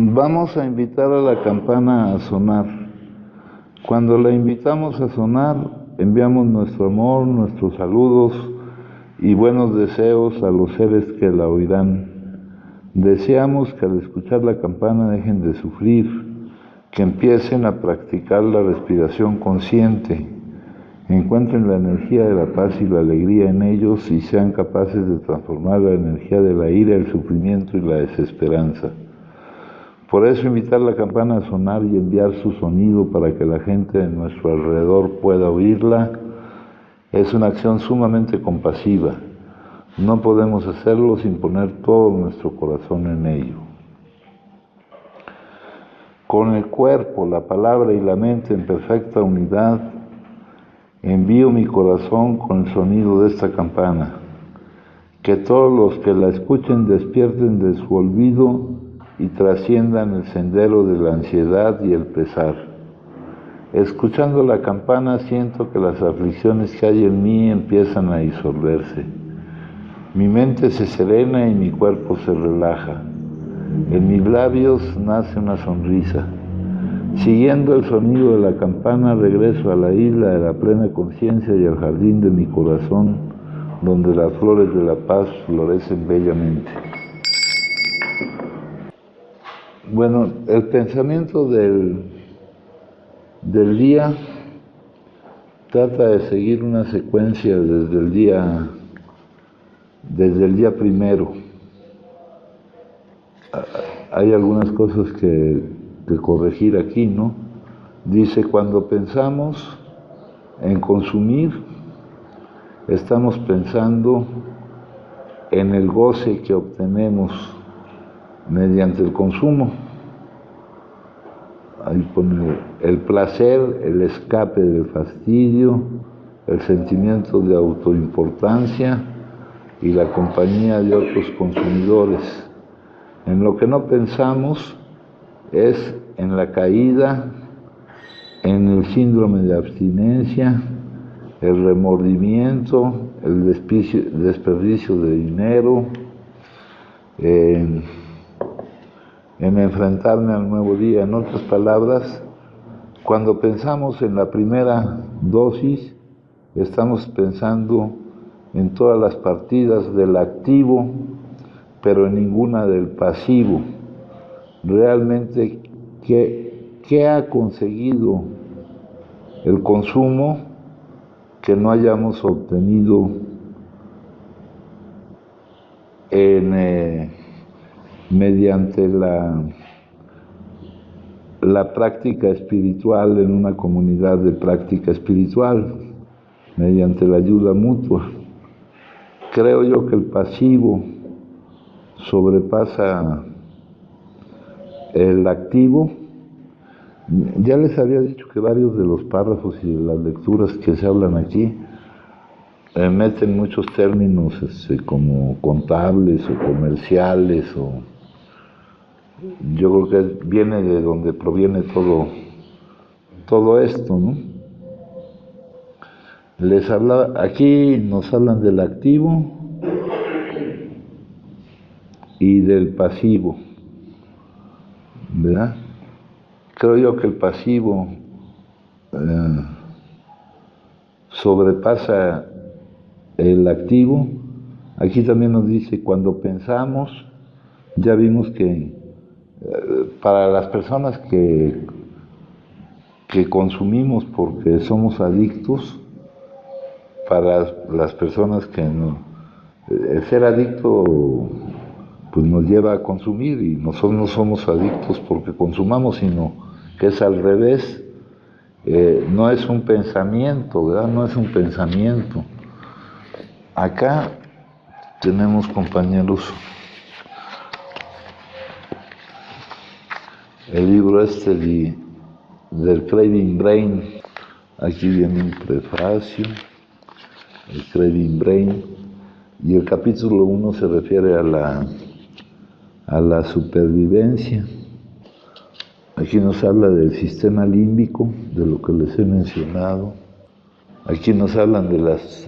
Vamos a invitar a la campana a sonar. Cuando la invitamos a sonar, enviamos nuestro amor, nuestros saludos y buenos deseos a los seres que la oirán. Deseamos que al escuchar la campana dejen de sufrir, que empiecen a practicar la respiración consciente, encuentren la energía de la paz y la alegría en ellos y sean capaces de transformar la energía de la ira, el sufrimiento y la desesperanza. Por eso invitar la campana a sonar y enviar su sonido para que la gente de nuestro alrededor pueda oírla es una acción sumamente compasiva. No podemos hacerlo sin poner todo nuestro corazón en ello. Con el cuerpo, la palabra y la mente en perfecta unidad, envío mi corazón con el sonido de esta campana. Que todos los que la escuchen despierten de su olvido y trasciendan el sendero de la ansiedad y el pesar. Escuchando la campana siento que las aflicciones que hay en mí empiezan a disolverse. Mi mente se serena y mi cuerpo se relaja. En mis labios nace una sonrisa. Siguiendo el sonido de la campana regreso a la isla de la plena conciencia y al jardín de mi corazón, donde las flores de la paz florecen bellamente. Bueno, el pensamiento del día trata de seguir una secuencia desde el día primero. Hay algunas cosas que corregir aquí, ¿no? Dice, cuando pensamos en consumir, estamos pensando en el goce que obtenemos mediante el consumo. Ahí pone el placer, el escape del fastidio, el sentimiento de autoimportancia y la compañía de otros consumidores. En lo que no pensamos es en la caída, en el síndrome de abstinencia, el remordimiento, el desperdicio de dinero, en enfrentarme al nuevo día. En otras palabras, cuando pensamos en la primera dosis, estamos pensando en todas las partidas del activo, pero en ninguna del pasivo. Realmente, ¿qué ha conseguido el consumo que no hayamos obtenido mediante la práctica espiritual en una comunidad de práctica espiritual, mediante la ayuda mutua? Creo yo que el pasivo sobrepasa el activo. Ya les había dicho que varios de los párrafos y de las lecturas que se hablan aquí meten muchos términos como contables o comerciales, o yo creo que viene de donde proviene todo esto, ¿no? Aquí nos hablan del activo y del pasivo, ¿verdad? Creo yo que el pasivo sobrepasa el activo. Aquí también nos dice, cuando pensamos, ya vimos que para las personas que consumimos porque somos adictos, para las personas que no, el ser adicto pues nos lleva a consumir, y nosotros no somos adictos porque consumamos, sino que es al revés. No es un pensamiento, ¿verdad? No es un pensamiento. Acá tenemos, compañeros, el libro del Craving Brain. Aquí viene un prefacio, el Craving Brain, y el capítulo 1 se refiere a la supervivencia. Aquí nos habla del sistema límbico, de lo que les he mencionado. Aquí nos hablan de los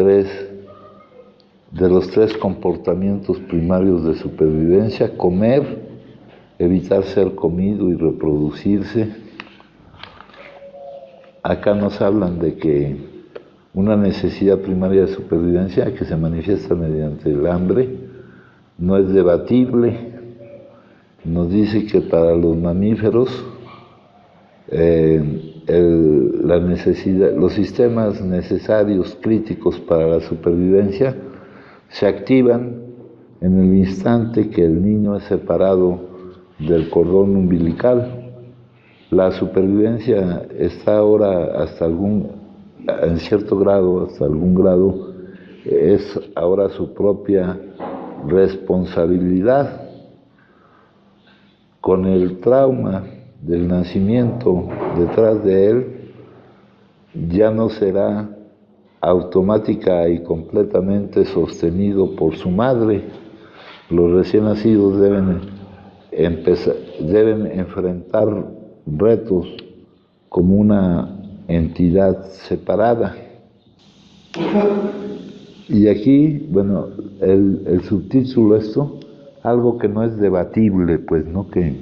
tres comportamientos primarios de supervivencia: comer, evitar ser comido y reproducirse. Acá nos hablan de que una necesidad primaria de supervivencia que se manifiesta mediante el hambre no es debatible. Nos dice que para los mamíferos los sistemas necesarios críticos para la supervivencia se activan en el instante que el niño es separado del cordón umbilical. La supervivencia está ahora en cierto grado, hasta algún grado, es ahora su propia responsabilidad. Con el trauma del nacimiento detrás de él, ya no será automática y completamente sostenido por su madre. Los recién nacidos deben enfrentar retos como una entidad separada. Y aquí, bueno, el subtítulo esto, algo que no es debatible, pues, ¿no? Que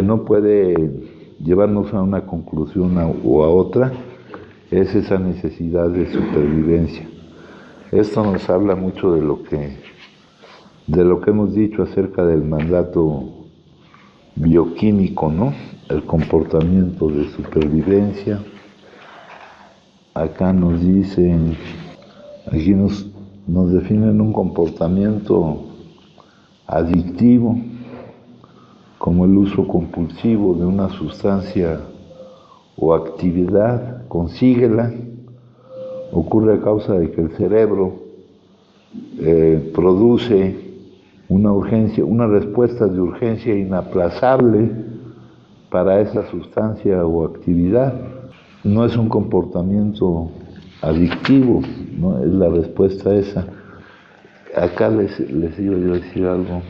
no puede llevarnos a una conclusión o a otra, es esa necesidad de supervivencia. Esto nos habla mucho de lo que hemos dicho acerca del mandato bioquímico, ¿no? El comportamiento de supervivencia. Acá nos dicen, aquí nos definen un comportamiento adictivo como el uso compulsivo de una sustancia o actividad. Consíguela, ocurre a causa de que el cerebro produce una respuesta de urgencia inaplazable para esa sustancia o actividad. No es un comportamiento adictivo, ¿no? Es la respuesta esa. Acá les iba yo a decir algo.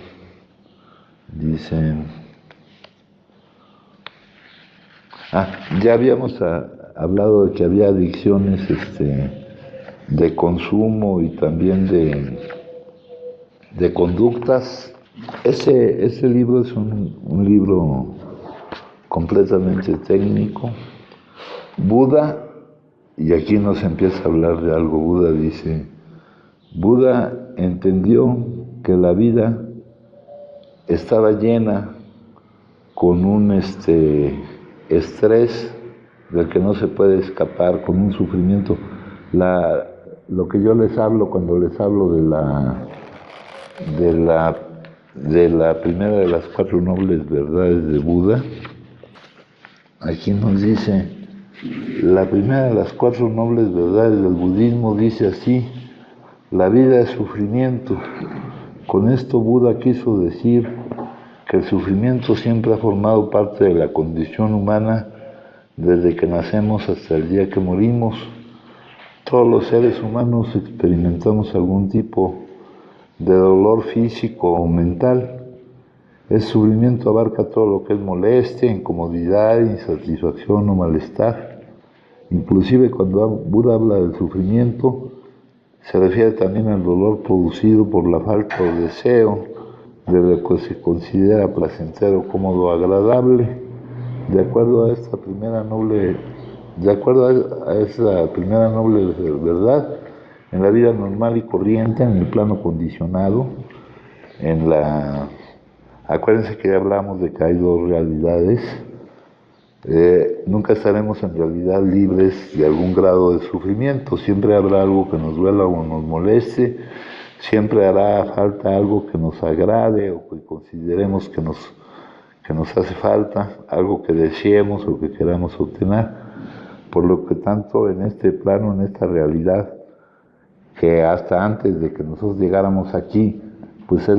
Dicen, ya habíamos hablado de que había adicciones de consumo y también de conductas. Ese libro es un libro completamente técnico. Buda, y aquí nos empieza a hablar de algo. Buda dice, Buda entendió que la vida estaba llena con un estrés del que no se puede escapar, con un sufrimiento. Lo que yo les hablo cuando les hablo de la primera de las 4 nobles verdades de Buda, aquí nos dice, la primera de las 4 nobles verdades del budismo dice así: la vida es sufrimiento. Con esto Buda quiso decir que el sufrimiento siempre ha formado parte de la condición humana desde que nacemos hasta el día que morimos. Todos los seres humanos experimentamos algún tipo de dolor físico o mental. El sufrimiento abarca todo lo que es molestia, incomodidad, insatisfacción o malestar. Inclusive cuando Buda habla del sufrimiento, se refiere también al dolor producido por la falta de deseo de lo que se considera placentero, cómodo o agradable. De acuerdo a esa primera noble verdad, en la vida normal y corriente, en el plano condicionado, acuérdense que ya hablamos de que hay 2 realidades. Nunca estaremos en realidad libres de algún grado de sufrimiento. Siempre habrá algo que nos duela o nos moleste, siempre hará falta algo que nos agrade o que consideremos que nos hace falta, algo que deseemos o que queramos obtener. Por lo que tanto en este plano, en esta realidad, que hasta antes de que nosotros llegáramos aquí, pues es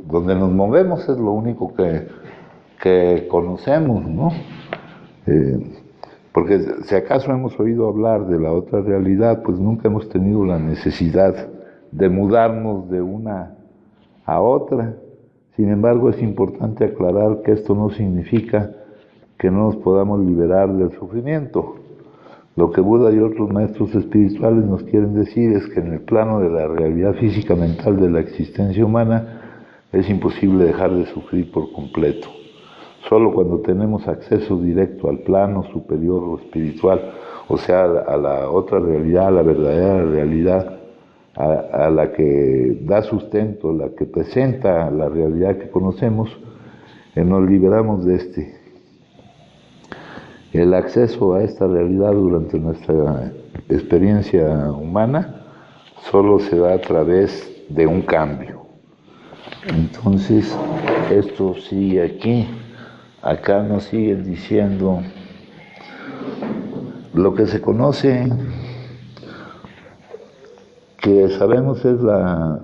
donde nos movemos, es lo único que conocemos, ¿no? Porque si acaso hemos oído hablar de la otra realidad, pues nunca hemos tenido la necesidad de mudarnos de una a otra. Sin embargo, es importante aclarar que esto no significa que no nos podamos liberar del sufrimiento. Lo que Buda y otros maestros espirituales nos quieren decir es que en el plano de la realidad física mental de la existencia humana es imposible dejar de sufrir por completo. Solo cuando tenemos acceso directo al plano superior o espiritual, o sea, a la otra realidad, a la verdadera realidad, a la que da sustento, la que presenta la realidad que conocemos, nos liberamos de este. El acceso a esta realidad durante nuestra experiencia humana solo se da a través de un cambio. Entonces, esto sigue aquí. Acá nos siguen diciendo lo que se conoce, que sabemos es la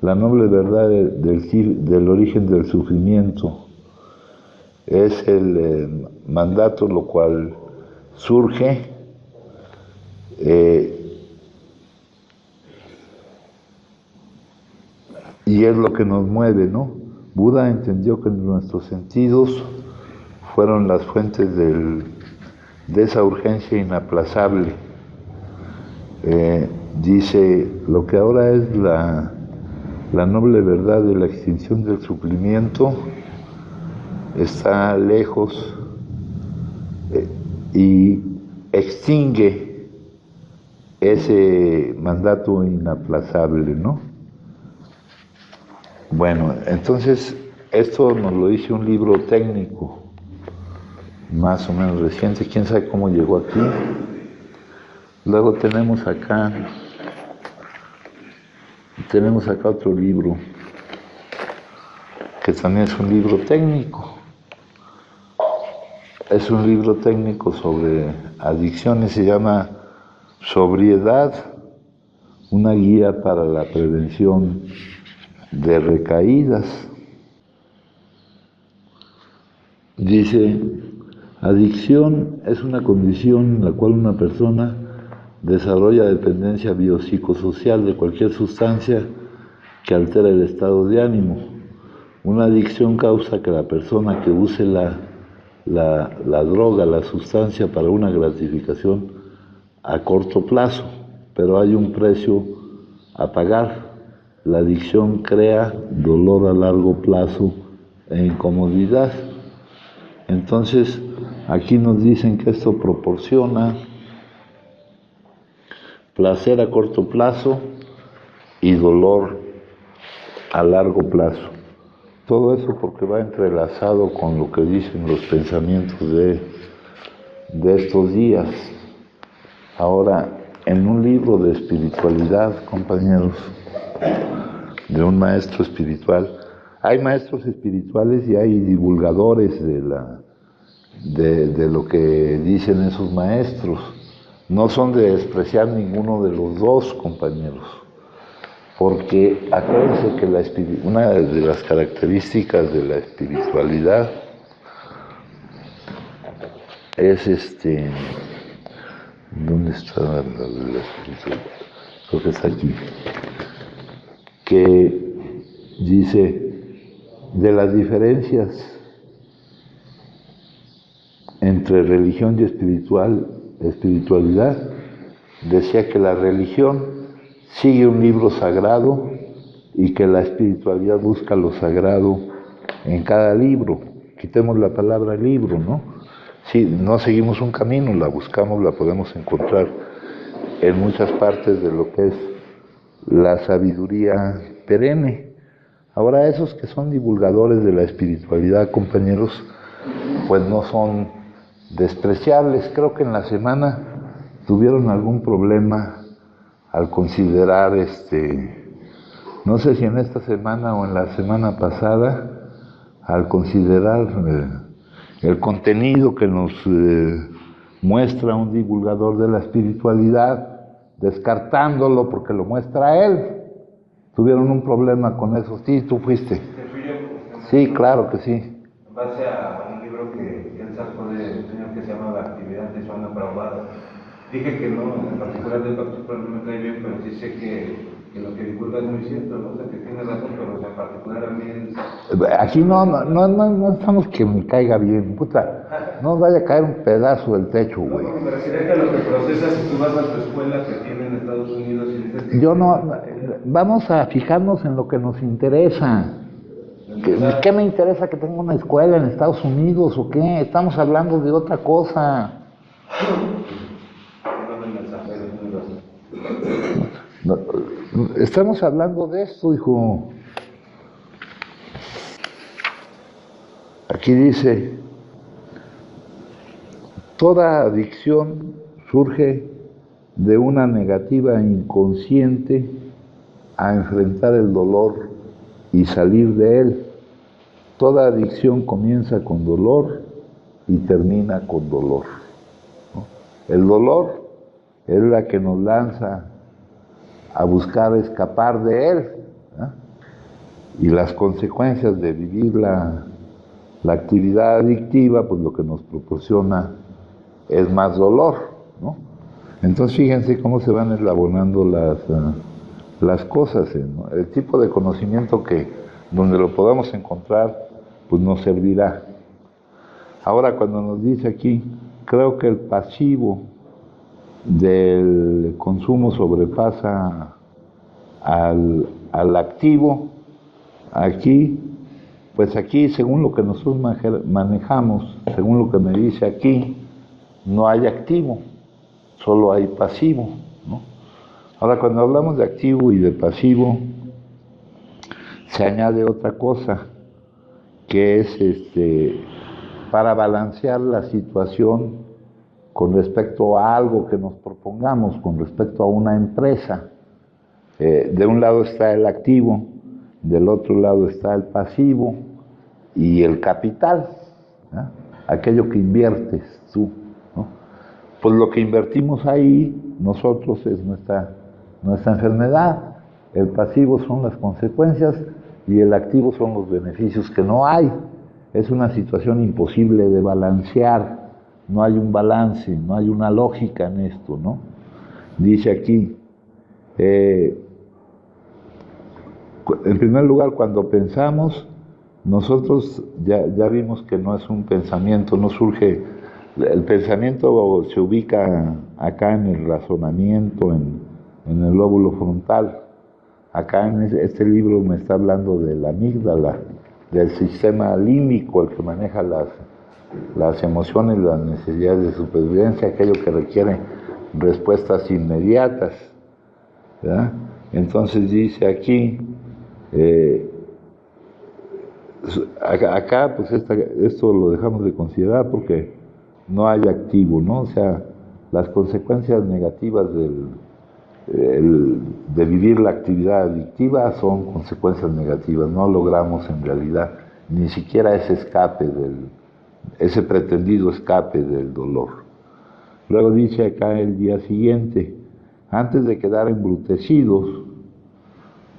noble verdad del origen del sufrimiento. Es el mandato lo cual surge y es lo que nos mueve, ¿no? Buda entendió que nuestros sentidos fueron las fuentes de esa urgencia inaplazable. Dice, lo que ahora es la noble verdad de la extinción del sufrimiento está lejos y extingue ese mandato inaplazable, ¿no? Bueno, entonces esto nos lo dice un libro técnico, más o menos reciente, quién sabe cómo llegó aquí. Luego tenemos acá otro libro, que también es un libro técnico. Es un libro técnico sobre adicciones, se llama Sobriedad, una guía para la prevención de recaídas. Dice, adicción es una condición en la cual una persona desarrolla dependencia biopsicosocial de cualquier sustancia que altera el estado de ánimo. Una adicción causa que la persona que use la droga, la sustancia para una gratificación a corto plazo, pero hay un precio a pagar. La adicción crea dolor a largo plazo e incomodidad. Entonces, aquí nos dicen que esto proporciona placer a corto plazo y dolor a largo plazo. Todo eso porque va entrelazado con lo que dicen los pensamientos de estos días. Ahora, en un libro de espiritualidad, compañeros, de un maestro espiritual, hay maestros espirituales y hay divulgadores de lo que dicen esos maestros. No son de despreciar ninguno de los dos, compañeros, porque acuérdense que una de las características de la espiritualidad es ¿dónde está la espiritualidad? Creo que está aquí, que dice de las diferencias entre religión y espiritualidad, decía que la religión sigue un libro sagrado y que la espiritualidad busca lo sagrado en cada libro. Quitemos la palabra libro, ¿no? Si no seguimos un camino, la buscamos, la podemos encontrar en muchas partes de lo que es la sabiduría perenne. Ahora, esos que son divulgadores de la espiritualidad, compañeros, pues no son despreciables. Creo que en la semana tuvieron algún problema al considerar, no sé si en esta semana o en la semana pasada, al considerar el contenido que nos muestra un divulgador de la espiritualidad, descartándolo porque lo muestra él. Tuvieron un problema con eso. Sí, tú fuiste. Sí, claro que sí. En base a un libro que él sacó de un señor que se llama La actividad de Joana Prabhupada. Dije que no, en particular del particular no me cae bien, pero sí sé que lo que divulga es muy cierto, ¿no? O sea, que tiene razón, pero en particular a mí... Aquí no estamos que me caiga bien, puta. No vaya a caer un pedazo del techo, güey. No, me refiero a lo que procesas si tú vas a tu escuela que tiene en Estados Unidos y dices que... Yo no... Vamos a fijarnos en lo que nos interesa. ¿Qué me interesa que tenga una escuela en Estados Unidos o qué? Estamos hablando de otra cosa. No, estamos hablando de esto, hijo. Aquí dice, toda adicción surge de una negativa inconsciente a enfrentar el dolor y salir de él. Toda adicción comienza con dolor y termina con dolor, ¿no? El dolor es la que nos lanza a buscar escapar de él, ¿no? Y las consecuencias de vivir la actividad adictiva, pues lo que nos proporciona es más dolor, ¿no? Entonces fíjense cómo se van eslabonando las cosas, ¿no? El tipo de conocimiento donde lo podamos encontrar, pues nos servirá. Ahora cuando nos dice aquí, creo que el pasivo del consumo sobrepasa al activo, pues aquí, según lo que nosotros manejamos, según lo que me dice aquí, no hay activo, solo hay pasivo, ¿no? Ahora, cuando hablamos de activo y de pasivo, se añade otra cosa, que es para balancear la situación con respecto a algo que nos propongamos, con respecto a una empresa. De un lado está el activo, del otro lado está el pasivo y el capital, ¿no? Aquello que inviertes tú, ¿no? Pues lo que invertimos ahí, nosotros, es nuestra enfermedad. El pasivo son las consecuencias y el activo son los beneficios que no hay. Es una situación imposible de balancear, no hay un balance, no hay una lógica en esto, ¿no? Dice aquí, en primer lugar, cuando pensamos, nosotros ya vimos que no es un pensamiento, no surge, el pensamiento se ubica acá en el razonamiento, en el lóbulo frontal. Acá en este libro me está hablando de la amígdala, del sistema límbico, el que maneja las emociones, las necesidades de supervivencia, aquello que requiere respuestas inmediatas, ¿verdad? Entonces dice aquí, acá pues esto lo dejamos de considerar porque no hay activo, ¿no? O sea, las consecuencias negativas de vivir la actividad adictiva son consecuencias negativas, no logramos en realidad ni siquiera ese pretendido escape del dolor. Luego dice acá el día siguiente, antes de quedar embrutecidos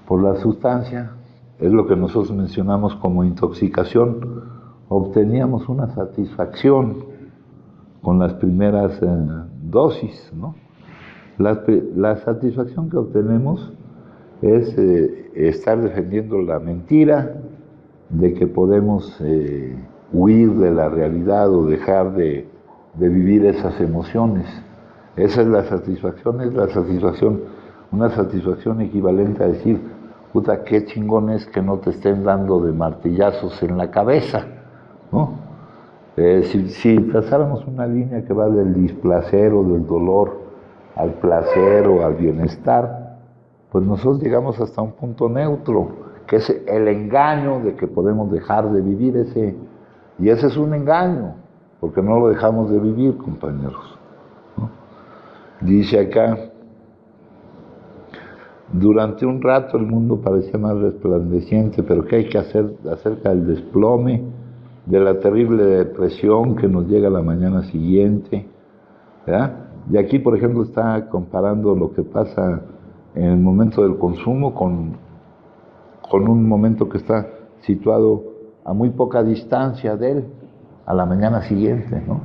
por la sustancia, es lo que nosotros mencionamos como intoxicación, obteníamos una satisfacción con las primeras dosis, ¿no? La satisfacción que obtenemos es estar defendiendo la mentira de que podemos huir de la realidad o dejar de vivir esas emociones. Esa es la satisfacción, una satisfacción equivalente a decir, puta, qué chingón es que no te estén dando de martillazos en la cabeza, ¿no? Si trazáramos una línea que va del displacer o del dolor al placer o al bienestar, pues nosotros llegamos hasta un punto neutro, que es el engaño de que podemos dejar de vivir y ese es un engaño, porque no lo dejamos de vivir, compañeros, ¿no? Dice acá, durante un rato el mundo parecía más resplandeciente, pero ¿qué hay que hacer acerca del desplome, de la terrible depresión que nos llega la mañana siguiente, ¿verdad? Y aquí, por ejemplo, está comparando lo que pasa en el momento del consumo con un momento que está situado a muy poca distancia de él, a la mañana siguiente, ¿no?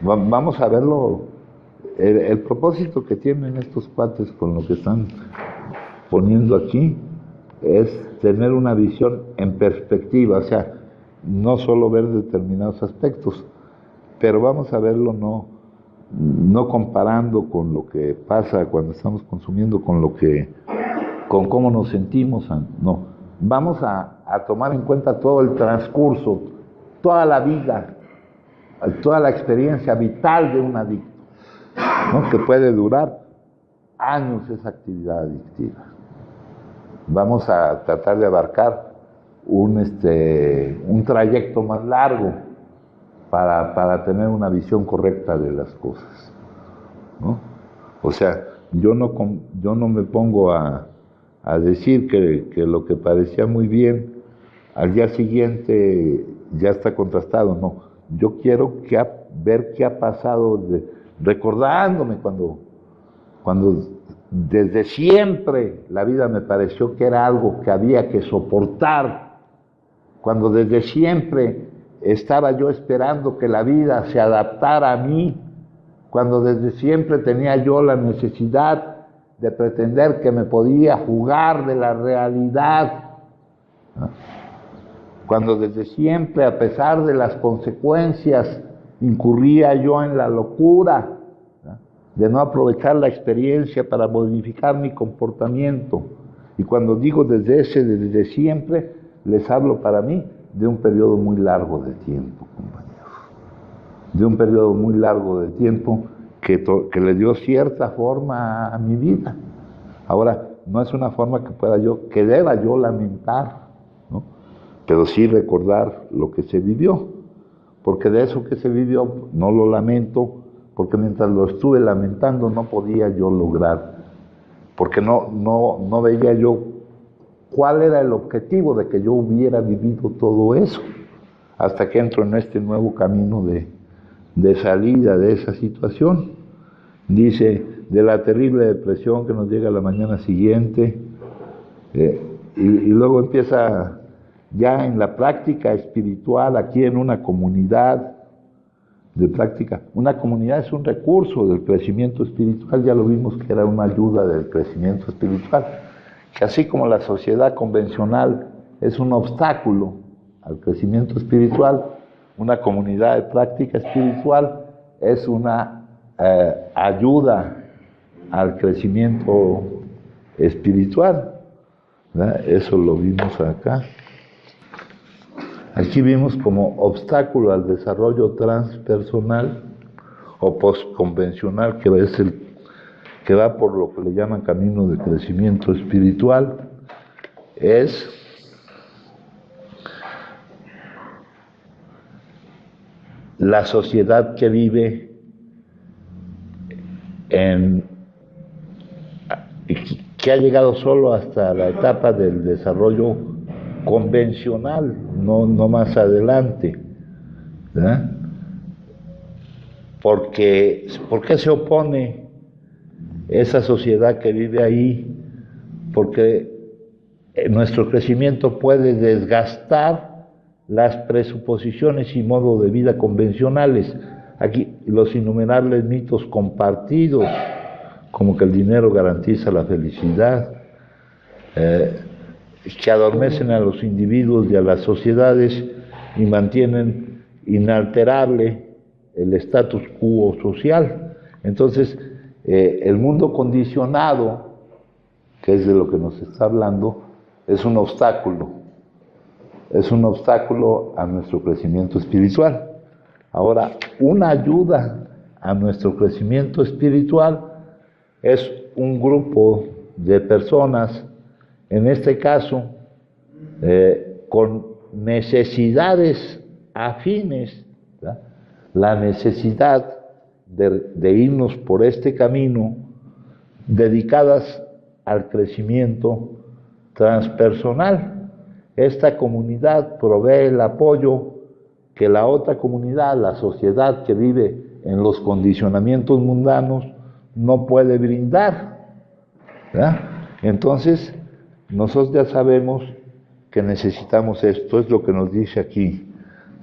Vamos a verlo, el propósito que tienen estos cuates con lo que están poniendo aquí es tener una visión en perspectiva, o sea, no solo ver determinados aspectos, pero vamos a verlo no comparando con lo que pasa cuando estamos consumiendo con cómo nos sentimos, no. Vamos a a tomar en cuenta todo el transcurso, toda la vida, toda la experiencia vital de un adicto, ¿no? Que puede durar años esa actividad adictiva. Vamos a tratar de abarcar un trayecto más largo para tener una visión correcta de las cosas, ¿no? O sea, yo no me pongo a decir que lo que parecía muy bien al día siguiente ya está contrastado, no. Yo quiero ver qué ha pasado, recordándome cuando desde siempre la vida me pareció que era algo que había que soportar, cuando desde siempre estaba yo esperando que la vida se adaptara a mí, cuando desde siempre tenía yo la necesidad de pretender que me podía jugar de la realidad, ¿no? Cuando desde siempre, a pesar de las consecuencias, incurría yo en la locura, ¿no?, de no aprovechar la experiencia para modificar mi comportamiento. Y cuando digo desde siempre, les hablo para mí de un periodo muy largo de tiempo, compañeros. De un periodo muy largo de tiempo que le dio cierta forma a mi vida. Ahora, no es una forma que deba yo lamentar, ¿no? Pero sí recordar lo que se vivió, porque de eso que se vivió no lo lamento, porque mientras lo estuve lamentando no podía yo lograr, porque no veía yo cuál era el objetivo de que yo hubiera vivido todo eso, hasta que entro en este nuevo camino de salida de esa situación. Dice, de la terrible depresión que nos llega a la mañana siguiente, y luego empieza ya en la práctica espiritual, aquí en una comunidad de práctica. Una comunidad es un recurso del crecimiento espiritual, ya lo vimos que era una ayuda del crecimiento espiritual, que así como la sociedad convencional es un obstáculo al crecimiento espiritual, una comunidad de práctica espiritual es una ayuda al crecimiento espiritual, ¿verdad? Eso lo vimos acá. Aquí vimos como obstáculo al desarrollo transpersonal o postconvencional, que es que va por lo que le llaman camino de crecimiento espiritual, es la sociedad que vive que ha llegado solo hasta la etapa del desarrollo convencional, no más adelante, ¿verdad? ¿Por qué se opone esa sociedad que vive ahí? Porque nuestro crecimiento puede desgastar las presuposiciones y modos de vida convencionales. Aquí los innumerables mitos compartidos, como que el dinero garantiza la felicidad, que adormecen a los individuos y a las sociedades y mantienen inalterable el status quo social. Entonces, el mundo condicionado, que es de lo que nos está hablando, es un obstáculo a nuestro crecimiento espiritual. Ahora, una ayuda a nuestro crecimiento espiritual es un grupo de personas, en este caso, con necesidades afines, ¿verdad? La necesidad de irnos por este camino, dedicadas al crecimiento transpersonal. Esta comunidad provee el apoyo que la otra comunidad, la sociedad que vive en los condicionamientos mundanos, no puede brindar, ¿verdad? Entonces, nosotros ya sabemos que necesitamos esto, es lo que nos dice aquí.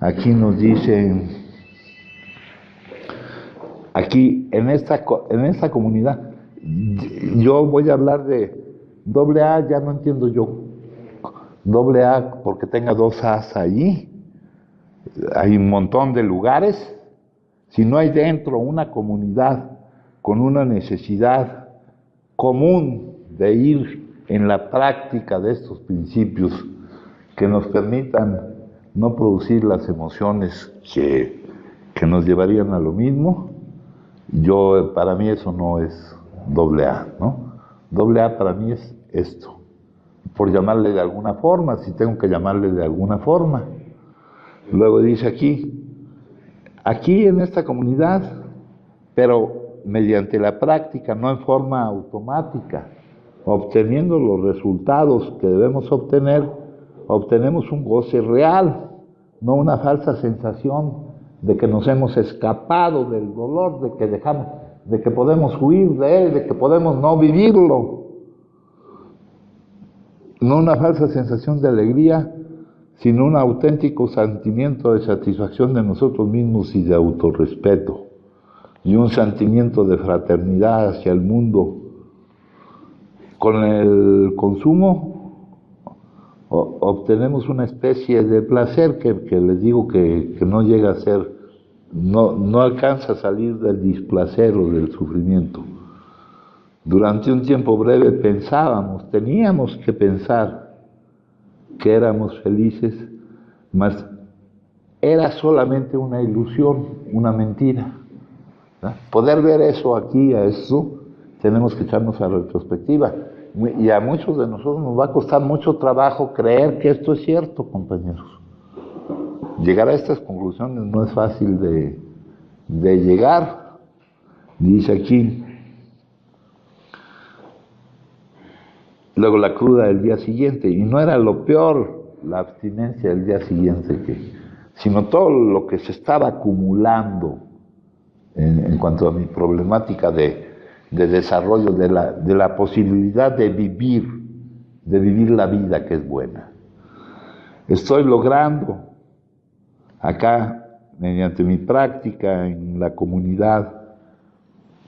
Aquí nos dice, aquí en esta comunidad, yo voy a hablar de AA, ya no entiendo yo AA porque tenga dos A's allí. Hay un montón de lugares. Si no hay dentro una comunidad con una necesidad común de ir en la práctica de estos principios que nos permitan no producir las emociones que nos llevarían a lo mismo. Para mí eso no es doble A, ¿no? Doble A para mí es esto, por llamarle de alguna forma, si tengo que llamarle de alguna forma. Luego dice aquí en esta comunidad, pero mediante la práctica, no en forma automática, obteniendo los resultados que debemos obtener, obtenemos un goce real, no una falsa sensación de que nos hemos escapado del dolor, de que podemos huir de él, de que podemos no vivirlo. No una falsa sensación de alegría, sino un auténtico sentimiento de satisfacción de nosotros mismos y de autorrespeto, y un sentimiento de fraternidad hacia el mundo. Con el consumo obtenemos una especie de placer que les digo que no llega a ser, no alcanza a salir del displacer o del sufrimiento. Durante un tiempo breve teníamos que pensar que éramos felices, mas era solamente una ilusión, una mentira. ¿No? Poder ver eso aquí, a eso, tenemos que echarnos a retrospectiva. Y a muchos de nosotros nos va a costar mucho trabajo creer que esto es cierto, compañeros. Llegar a estas conclusiones no es fácil de llegar. Dice aquí, luego la cruda del día siguiente, y no era lo peor la abstinencia del día siguiente, sino todo lo que se estaba acumulando en cuanto a mi problemática de desarrollo, de la posibilidad de vivir la vida que es buena. Estoy logrando acá, mediante mi práctica en la comunidad,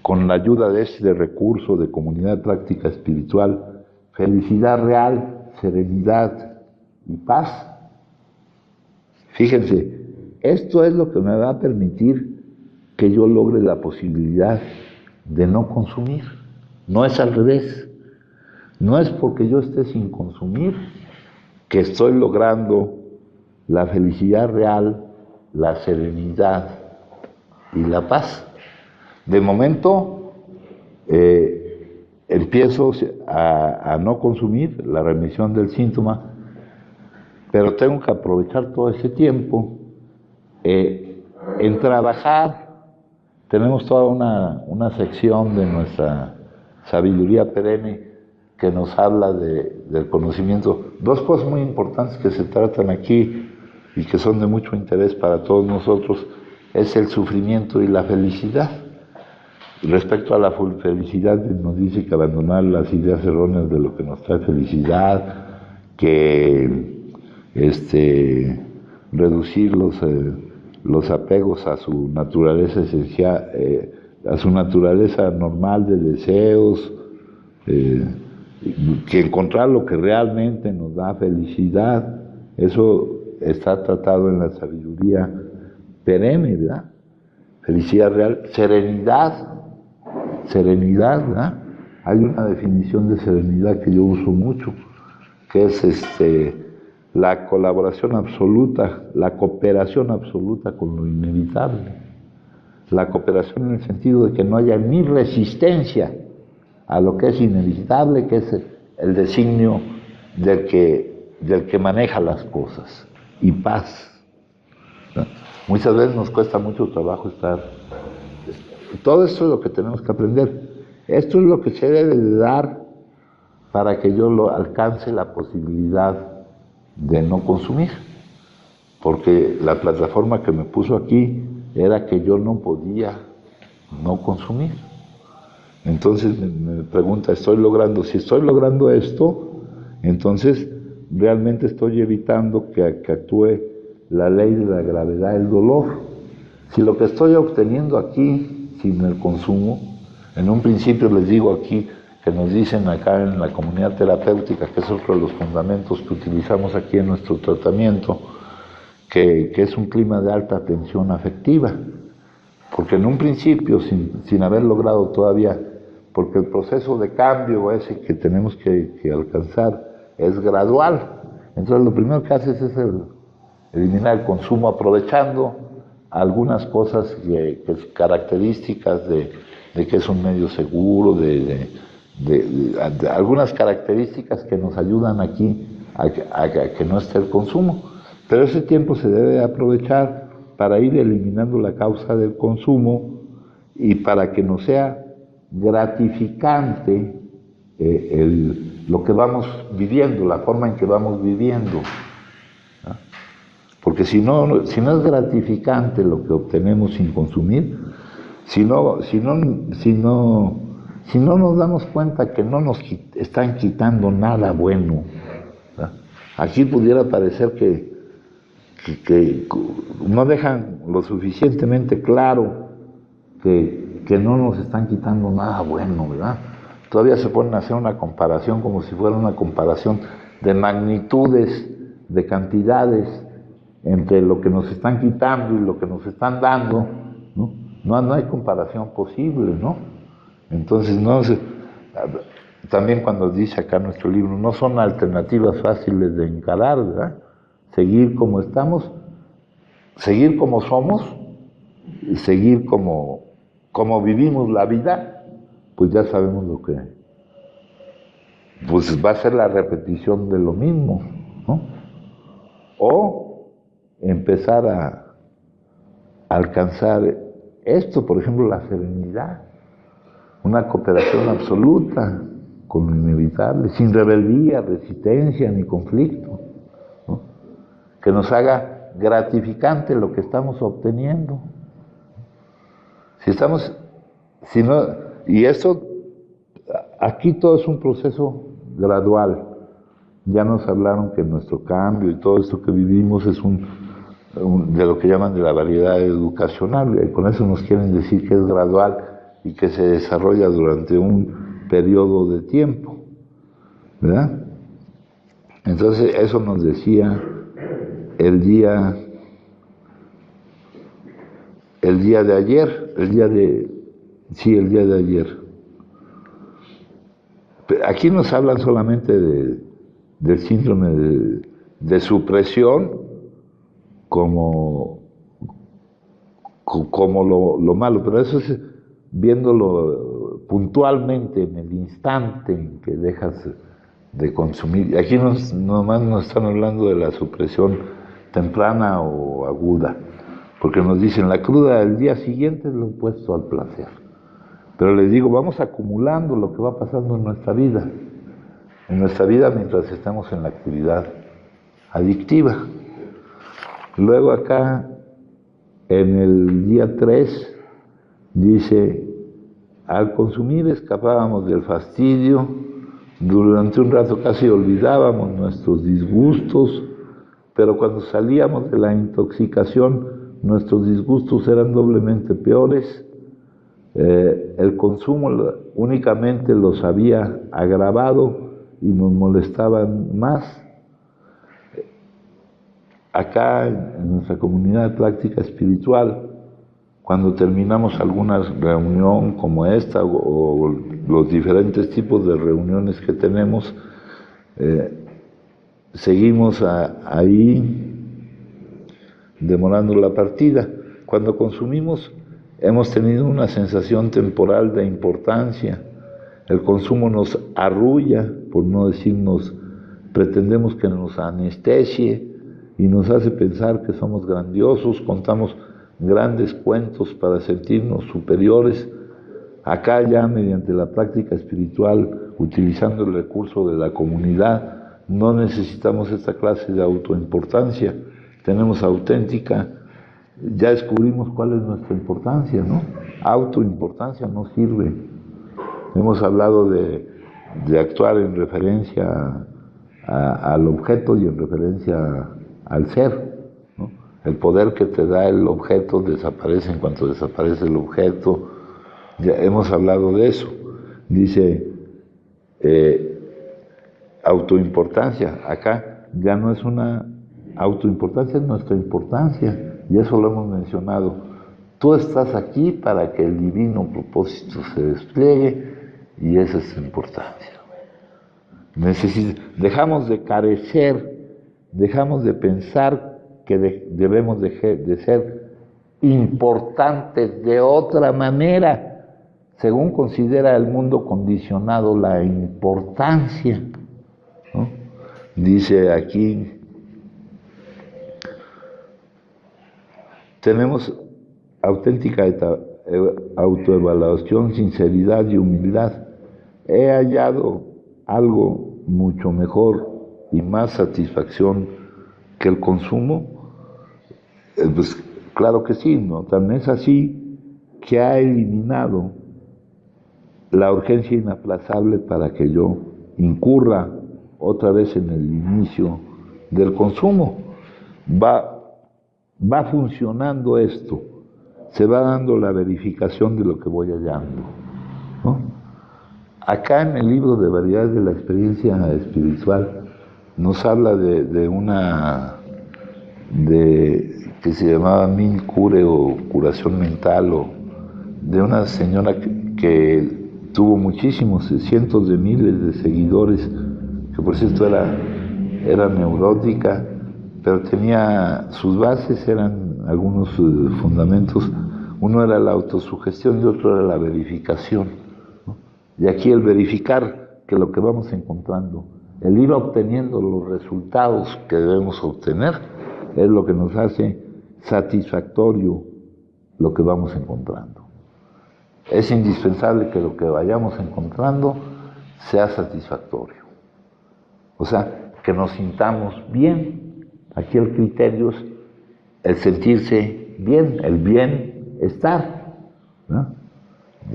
con la ayuda de este recurso de comunidad práctica espiritual, felicidad real, serenidad y paz. Fíjense, esto es lo que me va a permitir que yo logre la posibilidad de no consumir. No es al revés. No es porque yo esté sin consumir que estoy logrando la felicidad real, la serenidad y la paz. De momento, empiezo a no consumir, la remisión del síntoma, pero tengo que aprovechar todo ese tiempo en trabajar. Tenemos toda una sección de nuestra sabiduría perenne que nos habla del conocimiento. Dos cosas muy importantes que se tratan aquí y que son de mucho interés para todos nosotros es el sufrimiento y la felicidad. Respecto a la felicidad, nos dice que abandonar las ideas erróneas de lo que nos trae felicidad, que reducir los apegos a su naturaleza esencial, a su naturaleza normal de deseos, que encontrar lo que realmente nos da felicidad. Eso está tratado en la sabiduría perenne, ¿verdad? Felicidad real, serenidad, ¿verdad? Hay una definición de serenidad que yo uso mucho, que es la colaboración absoluta, la cooperación absoluta con lo inevitable. La cooperación en el sentido de que no haya ni resistencia a lo que es inevitable, que es el designio del que maneja las cosas. Y paz. ¿No? Muchas veces nos cuesta mucho trabajo estar. Todo esto es lo que tenemos que aprender. Esto es lo que se debe de dar para que yo alcance la posibilidad de no consumir. Porque la plataforma que me puso aquí era que yo no podía no consumir. Entonces me pregunta, si estoy logrando esto, entonces realmente estoy evitando que actúe la ley de la gravedad del dolor. Si lo que estoy obteniendo aquí, sin el consumo, en un principio les digo aquí, que nos dicen acá en la comunidad terapéutica, que es otro de los fundamentos que utilizamos aquí en nuestro tratamiento, que es un clima de alta tensión afectiva. Porque en un principio, sin haber logrado todavía, porque el proceso de cambio ese que tenemos que alcanzar es gradual. Entonces lo primero que haces es eliminar el consumo aprovechando algunas cosas que características de que es un medio seguro, de algunas características que nos ayudan aquí a que no esté el consumo. Pero ese tiempo se debe aprovechar para ir eliminando la causa del consumo y para que nos sea gratificante lo que vamos viviendo, la forma en que vamos viviendo. ¿No? Porque si no es gratificante lo que obtenemos sin consumir, si no nos damos cuenta que no nos están quitando nada bueno, ¿no? Aquí pudiera parecer que no dejan lo suficientemente claro que no nos están quitando nada bueno, ¿verdad? Todavía se ponen a hacer una comparación como si fuera una comparación de magnitudes, de cantidades entre lo que nos están quitando y lo que nos están dando, ¿no? No hay comparación posible, ¿no? Entonces, también cuando dice acá nuestro libro, no son alternativas fáciles de encarar, ¿verdad? Seguir como estamos, seguir como somos, seguir como vivimos la vida, pues ya sabemos lo que, pues va a ser la repetición de lo mismo, ¿no? O empezar a alcanzar esto, por ejemplo, la serenidad, una cooperación absoluta con lo inevitable, sin rebeldía, resistencia ni conflicto, ¿no? Que nos haga gratificante lo que estamos obteniendo. Y eso, aquí todo es un proceso gradual. Ya nos hablaron que nuestro cambio y todo esto que vivimos es de lo que llaman de la variedad educacional, y con eso nos quieren decir que es gradual y que se desarrolla durante un periodo de tiempo, ¿verdad? Entonces eso nos decía el día de ayer, el día de ayer. Aquí nos hablan solamente del síndrome de supresión como lo malo, pero eso es viéndolo puntualmente en el instante en que dejas de consumir. Aquí nomás nos están hablando de la supresión temprana o aguda, porque nos dicen la cruda del día siguiente es lo opuesto al placer. Pero les digo, vamos acumulando lo que va pasando en nuestra vida mientras estamos en la actividad adictiva. Luego acá, en el día 3, dice, al consumir escapábamos del fastidio, durante un rato casi olvidábamos nuestros disgustos, pero cuando salíamos de la intoxicación, nuestros disgustos eran doblemente peores. El consumo únicamente los había agravado y nos molestaban más. Acá en nuestra comunidad de práctica espiritual, cuando terminamos alguna reunión como esta o los diferentes tipos de reuniones que tenemos, seguimos ahí demorando la partida. Cuando consumimos hemos tenido una sensación temporal de importancia. El consumo nos arrulla, por no decirnos, pretendemos que nos anestesie y nos hace pensar que somos grandiosos, contamos grandes cuentos para sentirnos superiores. Acá ya mediante la práctica espiritual, utilizando el recurso de la comunidad, no necesitamos esta clase de autoimportancia, tenemos auténtica. Ya descubrimos cuál es nuestra importancia, ¿no? Autoimportancia no sirve. Hemos hablado de actuar en referencia al objeto y en referencia al ser, ¿no? El poder que te da el objeto desaparece en cuanto desaparece el objeto. Ya hemos hablado de eso. Dice, autoimportancia. Acá ya no es una autoimportancia, es nuestra importancia. Y eso lo hemos mencionado. Tú estás aquí para que el divino propósito se despliegue y esa es su importancia. Dejamos de carecer dejamos de pensar que debemos de ser importantes de otra manera, según considera el mundo condicionado la importancia, ¿no? Dice aquí, tenemos auténtica autoevaluación, sinceridad y humildad. He hallado algo mucho mejor y más satisfacción que el consumo. Pues claro que sí, ¿no? Tan es así que ha eliminado la urgencia inaplazable para que yo incurra otra vez en el inicio del consumo. Va funcionando esto, se va dando la verificación de lo que voy hallando, ¿no? Acá en el libro de Variedades de la Experiencia Espiritual nos habla de una que se llamaba Mil Cure o curación mental, o de una señora que tuvo muchísimos, cientos de miles de seguidores, que por cierto era neurótica, pero tenía sus bases, eran algunos fundamentos. Uno era la autosugestión y otro era la verificación, ¿no? Y aquí el verificar que lo que vamos encontrando, el ir obteniendo los resultados que debemos obtener, es lo que nos hace satisfactorio lo que vamos encontrando. Es indispensable que lo que vayamos encontrando sea satisfactorio. O sea, que nos sintamos bien. Aquí el criterio es el sentirse bien, el bienestar, ¿no?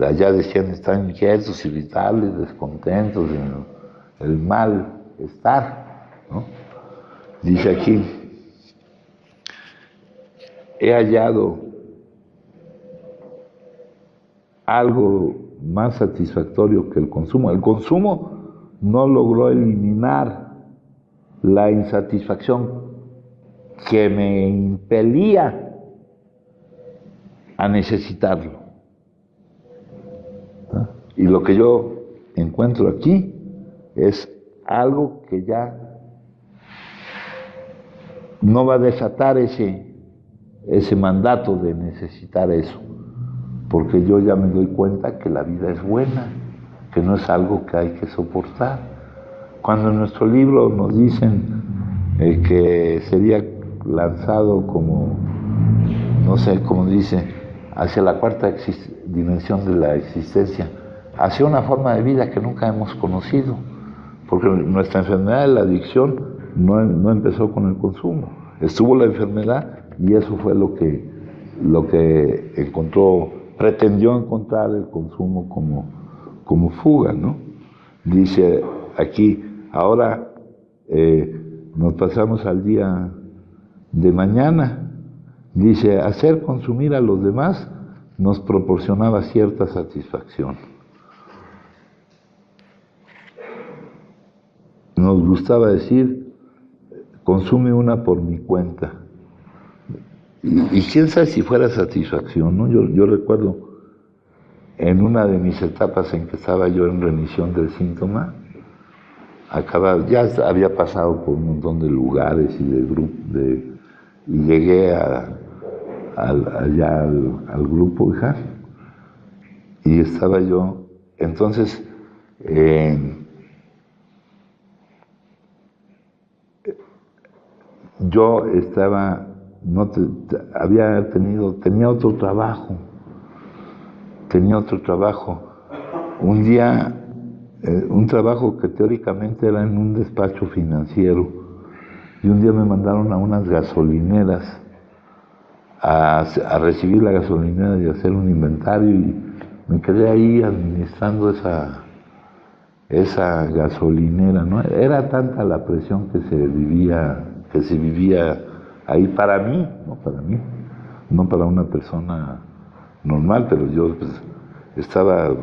Allá decían, están inquietos, irritables, descontentos, el malestar, ¿no? Dice aquí, he hallado algo más satisfactorio que el consumo. El consumo no logró eliminar la insatisfacción que me impelía a necesitarlo, ¿no? Y lo que yo encuentro aquí es algo que ya no va a desatar ese mandato de necesitar eso, porque yo ya me doy cuenta que la vida es buena, que no es algo que hay que soportar. Cuando en nuestro libro nos dicen que sería lanzado como, no sé cómo dice, hacia la cuarta dimensión de la existencia, hacia una forma de vida que nunca hemos conocido, porque nuestra enfermedad de la adicción no empezó con el consumo, estuvo la enfermedad y eso fue lo que pretendió encontrar el consumo como fuga, ¿no? Dice aquí, ahora nos pasamos al día de mañana. Dice, hacer consumir a los demás nos proporcionaba cierta satisfacción. Nos gustaba decir, consume una por mi cuenta. Y quién sabe si fuera satisfacción, ¿no? Yo recuerdo en una de mis etapas en que estaba yo en remisión del síntoma, ya había pasado por un montón de lugares y de grupos, y llegué allá al grupo, hija, y estaba yo, entonces, yo estaba, tenía otro trabajo, un día, un trabajo que teóricamente era en un despacho financiero, y un día me mandaron a unas gasolineras a recibir la gasolinera y hacer un inventario, y me quedé ahí administrando esa gasolinera, ¿no? Era tanta la presión que se vivía ahí para mí, no para una persona normal, pero yo pues, estaba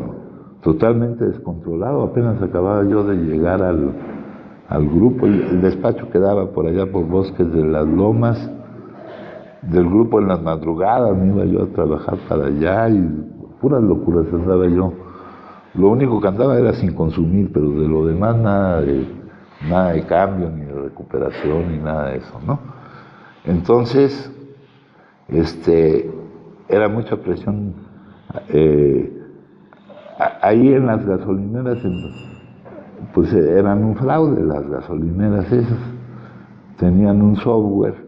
totalmente descontrolado, apenas acababa yo de llegar al grupo, el despacho quedaba por allá por Bosques de las Lomas, del grupo en las madrugadas me iba yo a trabajar para allá y puras locuras andaba yo. Lo único que andaba era sin consumir, pero de lo demás nada nada de cambio, ni de recuperación, ni nada de eso, ¿no? Entonces, era mucha presión. Ahí en las gasolineras, pues eran un fraude las gasolineras esas. Tenían un software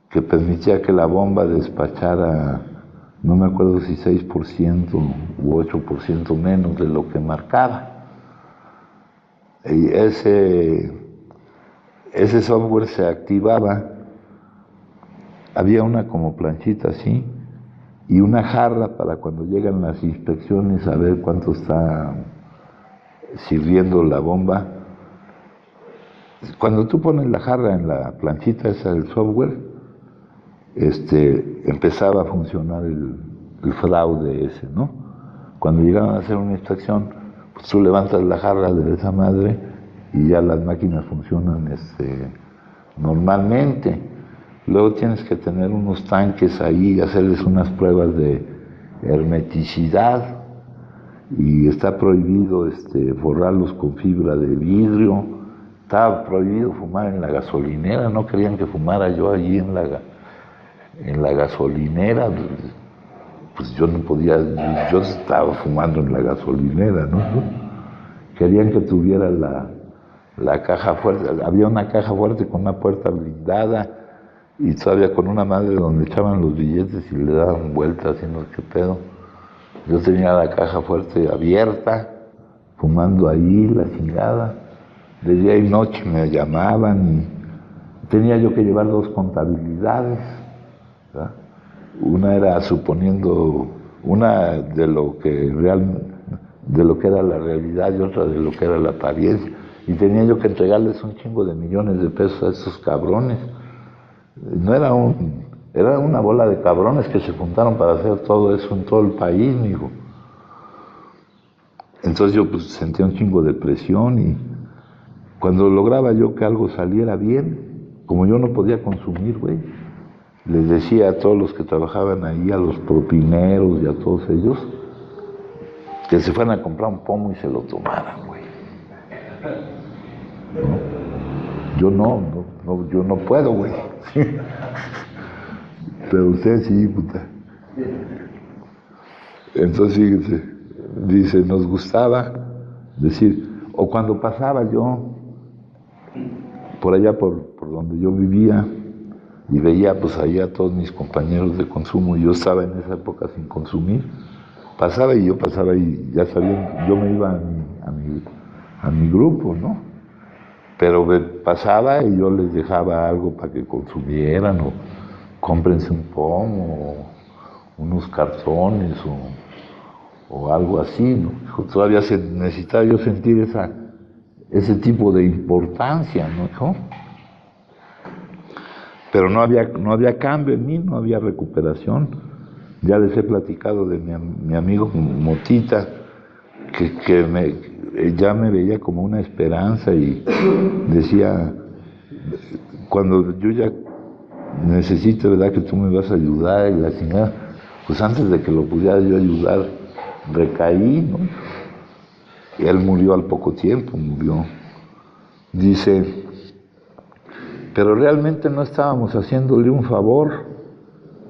que permitía que la bomba despachara, no me acuerdo si 6% u 8% menos de lo que marcaba. Y ese software se activaba, había una como planchita así, y una jarra para cuando llegan las inspecciones a ver cuánto está sirviendo la bomba. Cuando tú pones la jarra en la planchita esa del software, empezaba a funcionar el fraude ese, ¿no? Cuando llegaban a hacer una inspección, pues tú levantas la jarra de esa madre y ya las máquinas funcionan normalmente. Luego tienes que tener unos tanques ahí, hacerles unas pruebas de hermeticidad, y está prohibido forrarlos con fibra de vidrio. Estaba prohibido fumar en la gasolinera, no querían que fumara yo allí en la gasolinera. Pues yo no podía, yo estaba fumando en la gasolinera, ¿no? Querían que tuviera la caja fuerte, había una caja fuerte con una puerta blindada y todavía con una madre donde echaban los billetes y le daban vueltas haciendo qué pedo. Yo tenía la caja fuerte abierta, fumando ahí, la chingada. De día y noche me llamaban y tenía yo que llevar 2 contabilidades, ¿verdad? Una era suponiendo, una de lo que era la realidad y otra de lo que era la apariencia. Y tenía yo que entregarles un chingo de millones de pesos a esos cabrones. No era era una bola de cabrones que se juntaron para hacer todo eso en todo el país, mijo. Entonces yo pues sentía un chingo de presión, y cuando lograba yo que algo saliera bien, como yo no podía consumir, güey, les decía a todos los que trabajaban ahí, a los propineros y a todos ellos, que se fueran a comprar un pomo y se lo tomaran, güey. ¿No? Yo no puedo, güey. Pero usted sí, puta. Entonces, fíjense, dice, nos gustaba decir, o cuando pasaba yo por allá por donde yo vivía y veía pues allá a todos mis compañeros de consumo, y yo estaba en esa época sin consumir, pasaba y ya sabían, yo me iba a mi grupo, ¿no? Pero pasaba y yo les dejaba algo para que consumieran, o cómprense un pomo, o unos cartones, o algo así, ¿no? Todavía necesitaba yo sentir ese tipo de importancia, ¿no? Pero no había cambio en mí, no había recuperación. Ya les he platicado de mi amigo Motita, que ya me veía como una esperanza, y decía, cuando yo ya necesito, ¿verdad?, que tú me vas a ayudar, y la chingada, pues antes de que lo pudiera yo ayudar, recaí, ¿no? Y él murió al poco tiempo, Dice, pero realmente no estábamos haciéndole un favor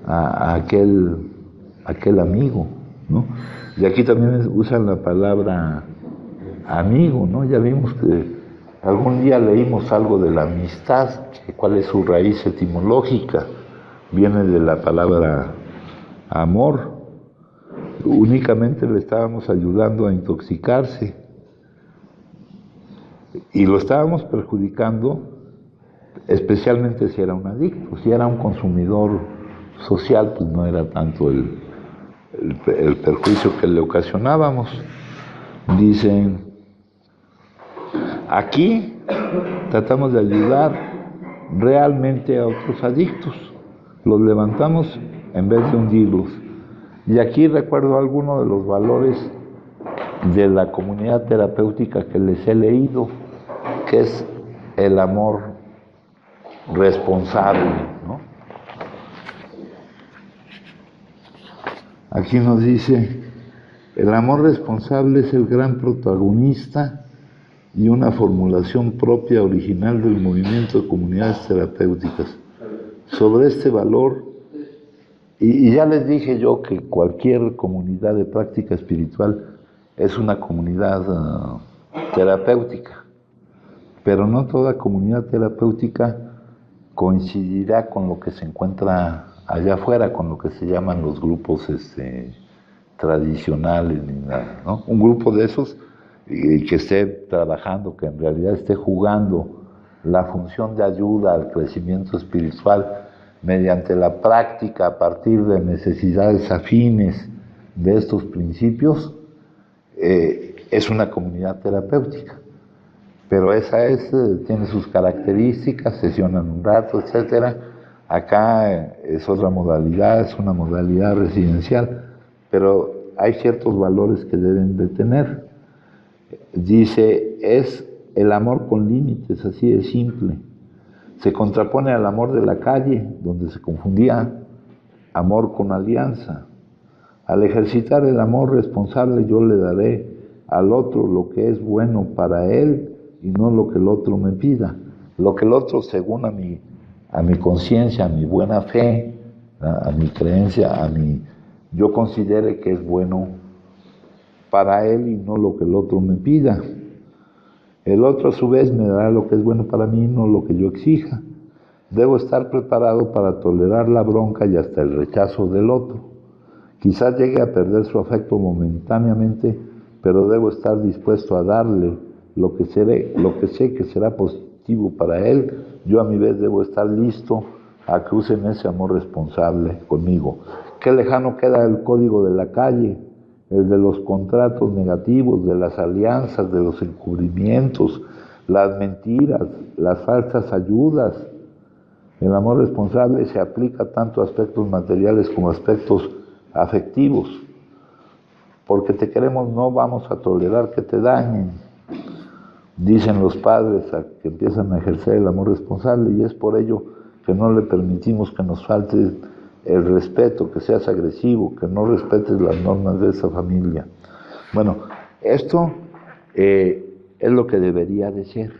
a aquel amigo, ¿no? Y aquí también usan la palabra amigo, ¿no? Ya vimos que algún día leímos algo de la amistad, cuál es su raíz etimológica, viene de la palabra amor. Únicamente le estábamos ayudando a intoxicarse y lo estábamos perjudicando, especialmente si era un adicto. Si era un consumidor social, pues no era tanto el perjuicio que le ocasionábamos. Dicen, aquí tratamos de ayudar realmente a otros adictos, los levantamos en vez de hundirlos. Y aquí recuerdo algunos de los valores de la comunidad terapéutica que les he leído, que es el amor responsable, ¿no? Aquí nos dice, el amor responsable es el gran protagonista y una formulación propia original del movimiento de comunidades terapéuticas. Sobre este valor, y ya les dije yo que cualquier comunidad de práctica espiritual es una comunidad terapéutica, pero no toda comunidad terapéutica coincidirá con lo que se encuentra allá afuera, con lo que se llaman los grupos tradicionales, ni nada, ¿no? Un grupo de esos que esté trabajando, que en realidad esté jugando la función de ayuda al crecimiento espiritual mediante la práctica a partir de necesidades afines de estos principios, es una comunidad terapéutica. Pero esa tiene sus características, sesionan un rato, etcétera. Acá es otra modalidad, es una modalidad residencial, pero hay ciertos valores que deben de tener. Dice, es el amor con límites, así de simple. Se contrapone al amor de la calle, donde se confundía amor con alianza. Al ejercitar el amor responsable, yo le daré al otro lo que es bueno para él y no lo que el otro me pida. Lo que el otro, según a mi conciencia, a mi buena fe, a mi creencia, yo considere que es bueno para él y no lo que el otro me pida. El otro a su vez me dará lo que es bueno para mí, no lo que yo exija. Debo estar preparado para tolerar la bronca y hasta el rechazo del otro. Quizás llegue a perder su afecto momentáneamente, pero debo estar dispuesto a darle lo que sé que será positivo para él. Yo a mi vez debo estar listo a que usen ese amor responsable conmigo. Qué lejano queda el código de la calle, el de los contratos negativos, de las alianzas, de los encubrimientos, las mentiras, las falsas ayudas. El amor responsable se aplica tanto a aspectos materiales como a aspectos afectivos. Porque te queremos, no vamos a tolerar que te dañen. Dicen los padres que empiezan a ejercer el amor responsable, y es por ello que no le permitimos que nos falte el respeto, que seas agresivo, que no respetes las normas de esa familia. Bueno, esto es lo que debería de ser,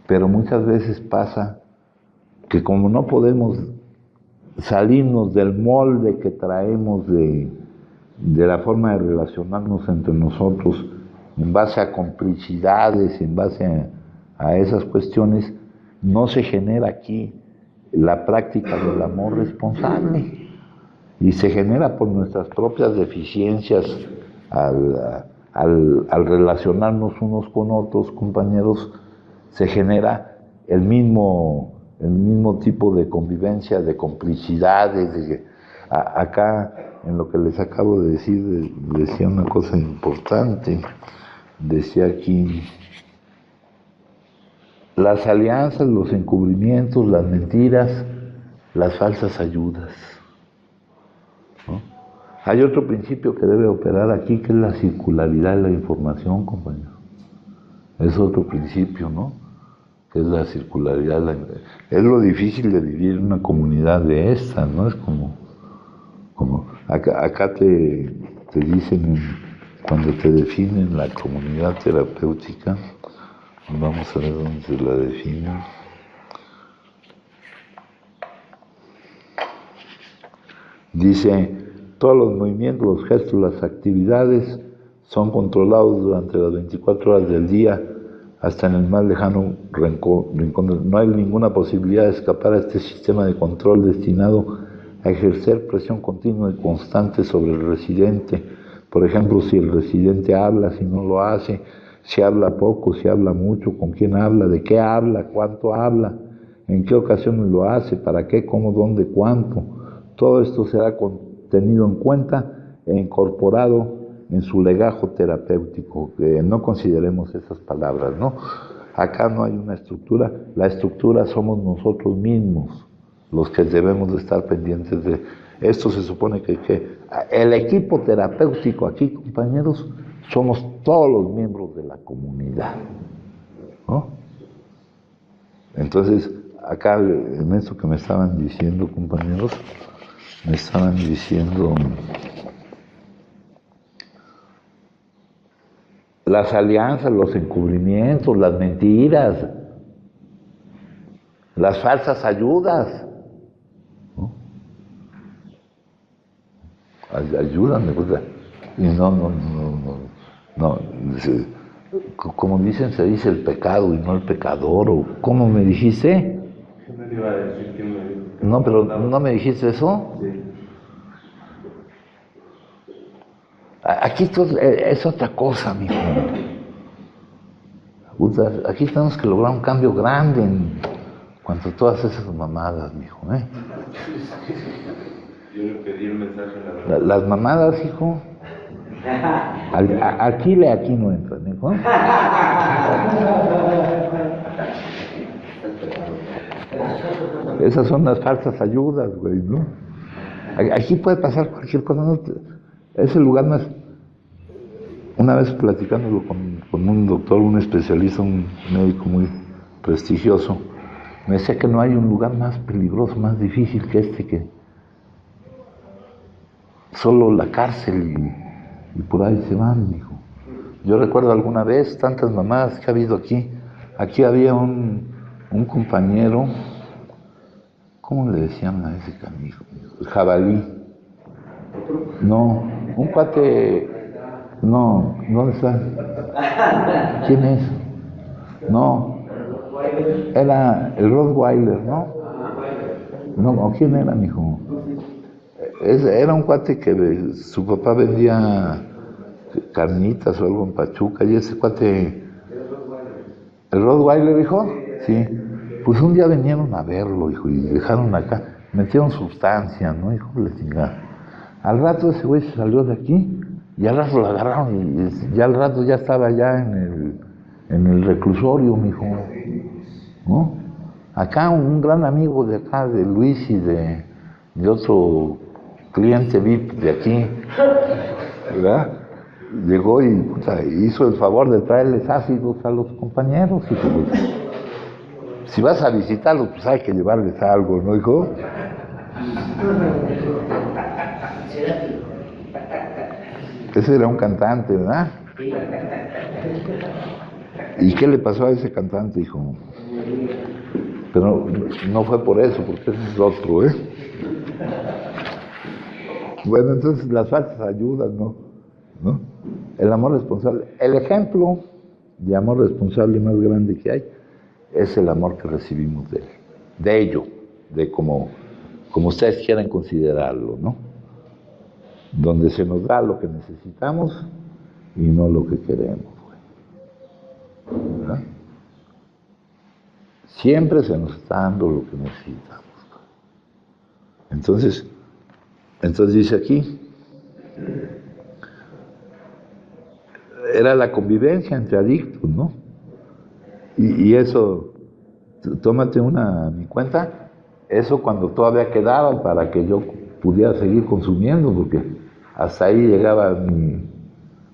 pero muchas veces pasa que como no podemos salirnos del molde que traemos de la forma de relacionarnos entre nosotros, en base a complicidades, en base a esas cuestiones, no se genera aquí la práctica del amor responsable, y se genera por nuestras propias deficiencias al relacionarnos unos con otros, compañeros. Se genera el mismo tipo de convivencia, de complicidades. Acá, en lo que les acabo de decir, decía una cosa importante. Decía aquí, las alianzas, los encubrimientos, las mentiras, las falsas ayudas, ¿no? Hay otro principio que debe operar aquí, que es la circularidad de la información, compañero. Es otro principio, ¿no? Que es la circularidad. Es lo difícil de vivir en una comunidad de estas, ¿no? Es como acá te dicen, cuando te definen la comunidad terapéutica, vamos a ver dónde se la definen. Dice, todos los movimientos, los gestos, las actividades son controlados durante las 24 horas del día, hasta en el más lejano rincón. No hay ninguna posibilidad de escapar a este sistema de control destinado a ejercer presión continua y constante sobre el residente. Por ejemplo, si el residente habla, si no lo hace, si habla poco, si habla mucho, con quién habla, de qué habla, cuánto habla, en qué ocasiones lo hace, para qué, cómo, dónde, cuánto. Todo esto será tenido en cuenta e incorporado en su legajo terapéutico. No consideremos esas palabras, ¿no? Acá no hay una estructura, la estructura somos nosotros mismos los que debemos de estar pendientes de esto. Se supone que el equipo terapéutico aquí, compañeros, somos todos los miembros de la comunidad, ¿no? Entonces, acá en esto que me estaban diciendo, compañeros, me estaban diciendo las alianzas, los encubrimientos, las mentiras, las falsas ayudas, ¿no? Ayúdame, pues, y no, como dicen, se dice el pecado y no el pecador, o ¿cómo me dijiste? Yo me iba a decir que me dijo. No, pero ¿no me dijiste eso? Sí. Aquí es otra cosa, mijo. Aquí tenemos que lograr un cambio grande en cuanto a todas esas mamadas, mijo, ¿eh? Yo le pedí el mensaje, la verdad. Las mamadas, hijo. Aquí no entran, hijo. Esas son las falsas ayudas, güey, ¿no? Aquí puede pasar cualquier cosa, ¿no? Es el lugar más... Una vez platicándolo con un doctor, un especialista, un médico muy prestigioso, me decía que no hay un lugar más peligroso, más difícil que este, que solo la cárcel y por ahí se van, dijo. Yo recuerdo alguna vez tantas mamadas que ha habido aquí. Aquí había un compañero, ¿cómo le decían a ese canijo? El jabalí. No, un cuate, no, ¿dónde está? ¿Quién es? No, era el Rottweiler, ¿no? No, ¿quién era, mijo? Era un cuate que su papá vendía carnitas o algo en Pachuca, y ese cuate, el Rottweiler, hijo, sí, pues un día vinieron a verlo, hijo, y dejaron acá, metieron sustancia, ¿no, hijo? Le chingada. Al rato ese güey se salió de aquí, y al rato lo agarraron, y ya al rato ya estaba ya en el reclusorio, mijo, ¿no? Acá un gran amigo de acá, de Luis y de otro cliente VIP de aquí, ¿verdad? Llegó y puta, hizo el favor de traerles ácidos a los compañeros, y pues, si vas a visitarlos, pues hay que llevarles algo, ¿no, hijo? Ese era un cantante, ¿verdad? ¿Y qué le pasó a ese cantante, hijo? Pero no fue por eso, porque ese es otro, ¿eh? Bueno, entonces las falsas ayudas, ¿no? El amor responsable. El ejemplo de amor responsable más grande que hay es el amor que recibimos de él. De ello, de como ustedes quieran considerarlo, ¿no? Donde se nos da lo que necesitamos y no lo que queremos, ¿verdad? Siempre se nos está dando lo que necesitamos. Entonces dice aquí, era la convivencia entre adictos, ¿no? Y eso, tómate mi cuenta, eso cuando todavía quedaba para que yo pudiera seguir consumiendo, porque hasta ahí llegaba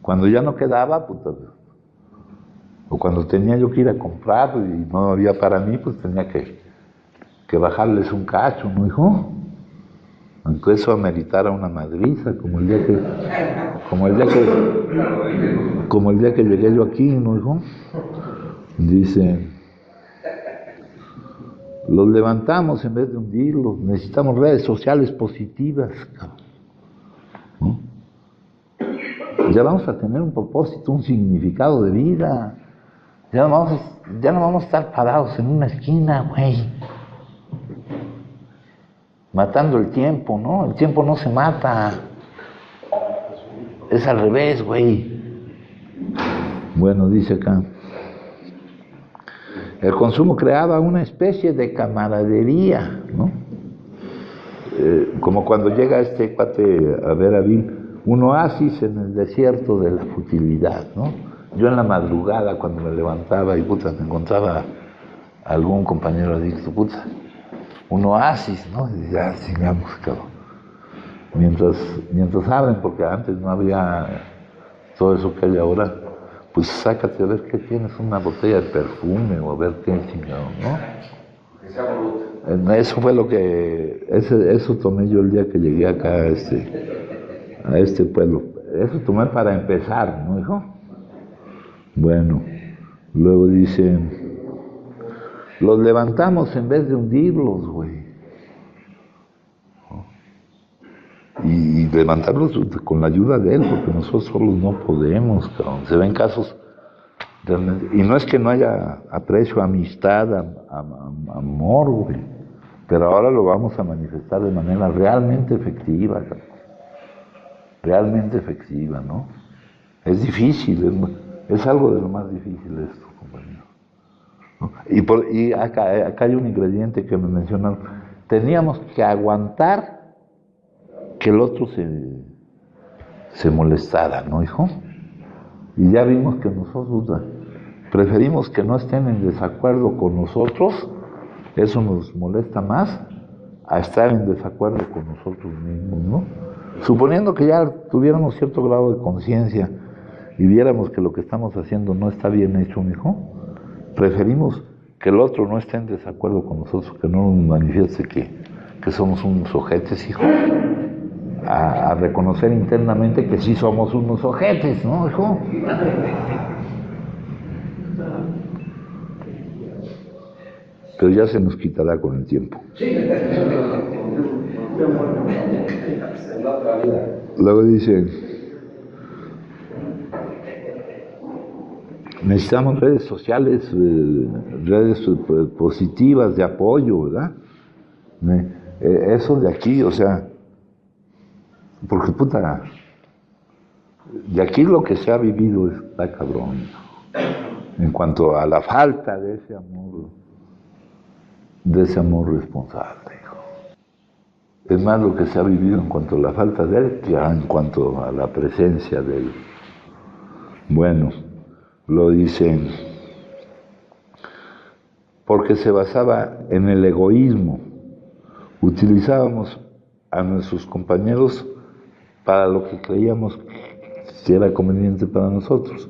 cuando ya no quedaba, pues, o cuando tenía yo que ir a comprar y no había para mí, pues tenía que bajarles un cacho, ¿no, hijo? Aunque eso ameritara una madriza, como el día que llegué yo aquí, ¿no, hijo? Dice, los levantamos en vez de hundirlos, necesitamos redes sociales positivas, ¿no? Ya vamos a tener un propósito, un significado de vida. Ya no vamos a estar parados en una esquina, güey, matando el tiempo, ¿no? El tiempo no se mata. Es al revés, güey. Bueno, dice acá. El consumo creaba una especie de camaradería, ¿no? Como cuando llega este cuate a ver a Bill, un oasis en el desierto de la futilidad, ¿no? Yo en la madrugada, cuando me levantaba y puta, me encontraba algún compañero adicto, puta, un oasis, ¿no? Y ya sigamos, cabrón. Mientras abren, porque antes no había todo eso que hay ahora, pues sácate a ver qué tienes, una botella de perfume o a ver qué chingado, ¿no? Que sea bruto. Eso fue eso tomé yo el día que llegué acá a este pueblo. Eso tomé para empezar, ¿no, hijo? Bueno, luego dicen, los levantamos en vez de hundirlos, güey. Y levantarlos con la ayuda de él, porque nosotros solos no podemos, cabrón. Se ven casos realmente, y no es que no haya aprecio, amistad, amor, güey, pero ahora lo vamos a manifestar de manera realmente efectiva, cabrón. Realmente efectiva, ¿no? Es difícil, es algo de lo más difícil esto, compañero, ¿no? Y acá hay un ingrediente que me mencionaron. Teníamos que aguantar que el otro se molestara, ¿no, hijo? Y ya vimos que nosotros preferimos que no estén en desacuerdo con nosotros, eso nos molesta más a estar en desacuerdo con nosotros mismos, ¿no? Suponiendo que ya tuviéramos cierto grado de conciencia y viéramos que lo que estamos haciendo no está bien hecho, mijo, preferimos que el otro no esté en desacuerdo con nosotros, que no nos manifieste que somos unos ojetes, hijo, a reconocer internamente que sí somos unos ojetes, ¿no, hijo? Pero ya se nos quitará con el tiempo. Luego dice, necesitamos redes sociales, redes positivas de apoyo, ¿verdad? Eso de aquí, o sea, porque puta, de aquí lo que se ha vivido está cabrón, en cuanto a la falta de ese amor responsable, hijo. Es más lo que se ha vivido en cuanto a la falta de él que en cuanto a la presencia de él. Bueno, lo dicen, porque se basaba en el egoísmo. Utilizábamos a nuestros compañeros para lo que creíamos que era conveniente para nosotros.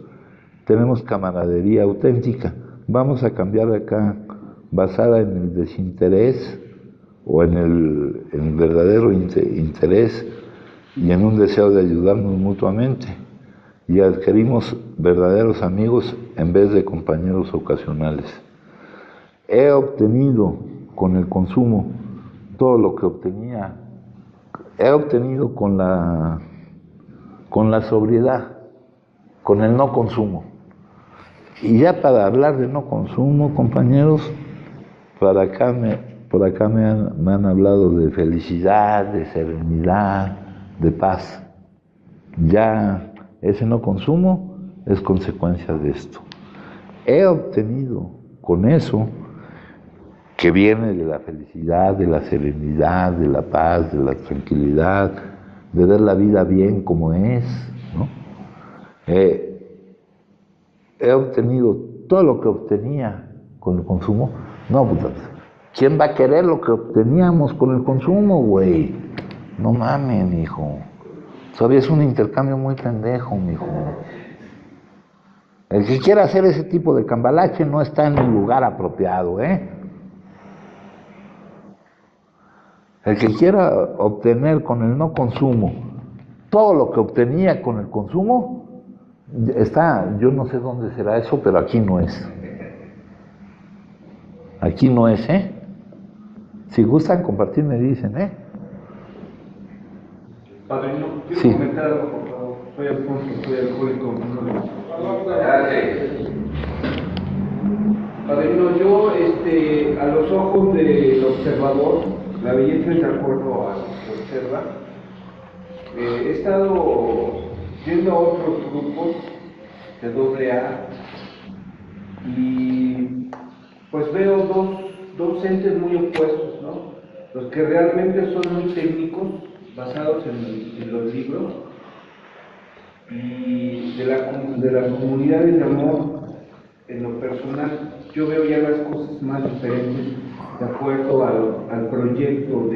Tenemos camaradería auténtica. Vamos a cambiar acá, basada en el desinterés o en el verdadero interés y en un deseo de ayudarnos mutuamente. Y adquirimos verdaderos amigos en vez de compañeros ocasionales. He obtenido con el consumo todo lo que obtenía. He obtenido con la sobriedad, con el no consumo. Y ya para hablar de no consumo, compañeros, por acá me han hablado de felicidad, de serenidad, de paz. Ya ese no consumo es consecuencia de esto. He obtenido con eso, que viene de la felicidad, de la serenidad, de la paz, de la tranquilidad, de ver la vida bien como es, ¿no? He obtenido todo lo que obtenía con el consumo. No, puta, ¿quién va a querer lo que obteníamos con el consumo, güey? No mames, mijo. Todavía es un intercambio muy pendejo, mijo. El que quiera hacer ese tipo de cambalache no está en un lugar apropiado, ¿eh? El que quiera obtener con el no consumo todo lo que obtenía con el consumo, está, yo no sé dónde será eso, pero aquí no es. Aquí no es, ¿eh? Si gustan compartir, me dicen, ¿eh? Padrino, quiero sí. Comentar algo, por favor. Soy Alfonso, soy alcohólico. Padrino, yo, a los ojos del observador, la belleza es de acuerdo a lo que observa. He estado yendo a otros grupos de AA y pues veo dos entes muy opuestos, ¿no? Los que realmente son muy técnicos, basados en los libros, y de las comunidades de amor, en lo personal, yo veo ya las cosas más diferentes de acuerdo al proyecto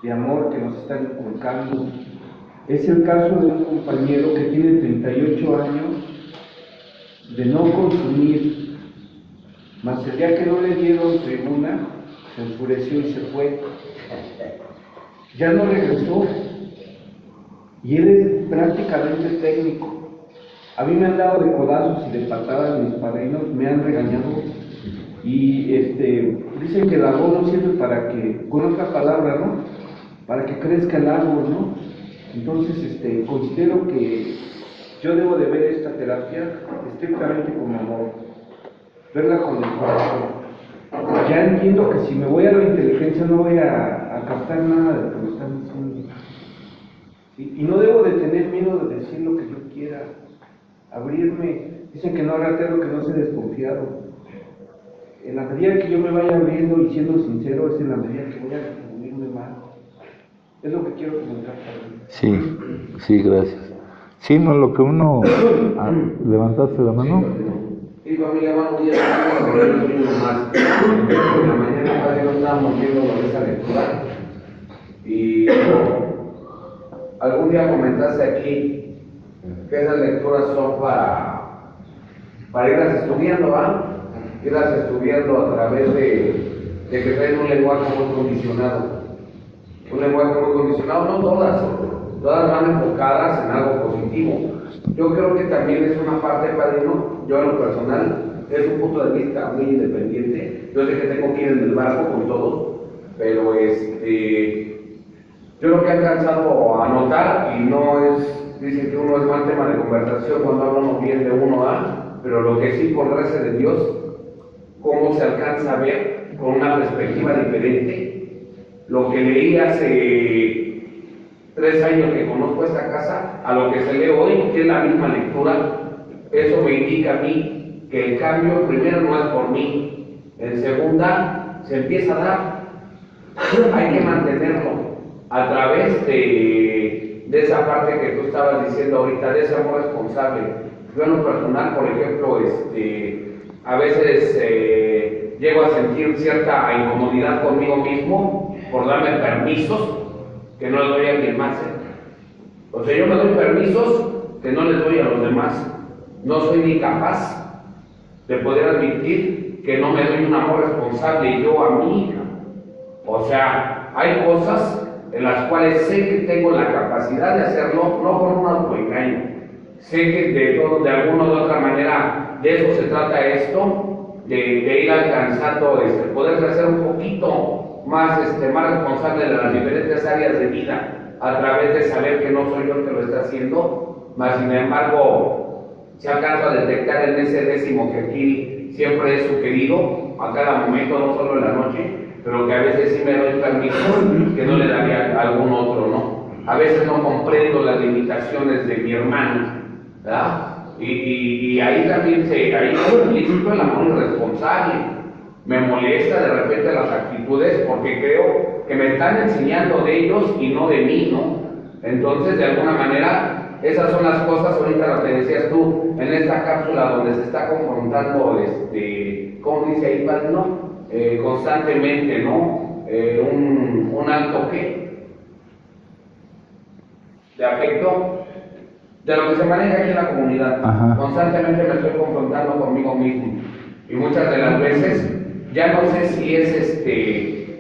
de amor que nos están inculcando. Es el caso de un compañero que tiene 38 años de no consumir, mas el día que no le dieron tribuna, se enfureció y se fue. Ya no regresó. Y él es prácticamente técnico. A mí me han dado de codazos y de patadas mis padrinos, me han regañado y dicen que el abono sirve para que, con otra palabra, ¿no? Para que crezca el árbol, ¿no? Entonces, considero que yo debo de ver esta terapia estrictamente como amor, verla con el corazón. Ya entiendo que si me voy a la inteligencia no voy a captar nada de lo que me están diciendo. ¿Sí? Y no debo de tener miedo de decir lo que yo quiera, abrirme. Dicen que no ratero, que no sea desconfiado. En la medida que yo me vaya abriendo y siendo sincero, es en la medida que voy a descubrirme más. Es lo que quiero comunicar también. Sí, sí, gracias. Sí, no, lo que uno... ¿Levantaste la mano? Sí, familia, vamos días, vamos a ver el sueño más. En la mañana, padre, no estábamos viendo esa lectura. Y algún día comentaste aquí que esas lecturas son para irlas estudiando, ¿va? Irlas estudiando a través de que traen un lenguaje muy condicionado. Un lenguaje muy condicionado, no todas van enfocadas en algo positivo. Yo creo que también es una parte, padrino, yo en lo personal, es un punto de vista muy independiente. Yo sé que tengo que ir en el barco con todos, pero yo lo que he alcanzado a notar, y no es, dicen que uno es mal tema de conversación cuando hablamos bien de uno, pero lo que sí, por gracia de Dios, cómo se alcanza a ver con una perspectiva diferente lo que leí hace 3 años que conozco esta casa a lo que se lee hoy, que es la misma lectura. Eso me indica a mí que el cambio primero no es por mí, en segunda se empieza a dar, hay que mantenerlo a través de esa parte que tú estabas diciendo ahorita, de ese amor responsable. Yo en lo personal, por ejemplo, a veces llego a sentir cierta incomodidad conmigo mismo por darme permisos que no les doy a quien más. O sea, yo me doy permisos que no les doy a los demás. No soy ni capaz de poder admitir que no me doy un amor responsable yo a mi hija. O sea, hay cosas en las cuales sé que tengo la capacidad de hacerlo, no por un autoengaño. Sé que de alguna u otra manera de eso se trata esto, de ir alcanzando, poder hacer un poquito más responsable de las diferentes áreas de vida a través de saber que no soy yo el que lo está haciendo, mas sin embargo se alcanza a detectar en ese décimo que aquí siempre es sugerido a cada momento, no solo en la noche, pero que a veces sí me doy permiso que no le daría a algún otro, ¿no? A veces no comprendo las limitaciones de mi hermano, ¿verdad? Y ahí también ahí es implícito el amor irresponsable. Me molesta de repente las actitudes porque creo que me están enseñando de ellos y no de mí, ¿no? Entonces, de alguna manera, esas son las cosas, ahorita lo que decías tú, en esta cápsula donde se está confrontando, ¿cómo dice ahí, padre, no? Constantemente, ¿no? Un acto, ¿qué? De afecto, de lo que se maneja aquí en la comunidad. Ajá. Constantemente me estoy confrontando conmigo mismo. Y muchas de las veces, ya no sé si es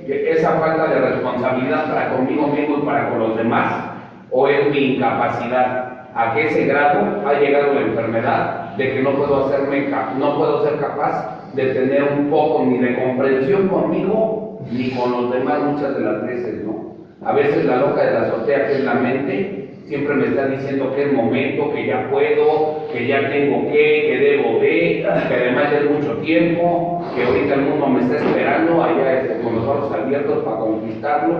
esa falta de responsabilidad para conmigo mismo y para con los demás, o es mi incapacidad. A que ese grado ha llegado la enfermedad de que no puedo ser capaz de tener un poco ni de comprensión conmigo ni con los demás muchas de las veces, ¿no? A veces la loca de la azotea, que es la mente, siempre me está diciendo que es momento, que ya puedo, que ya tengo que debo de, que además ya es mucho tiempo, que ahorita el mundo me está esperando allá con los ojos abiertos para conquistarlo,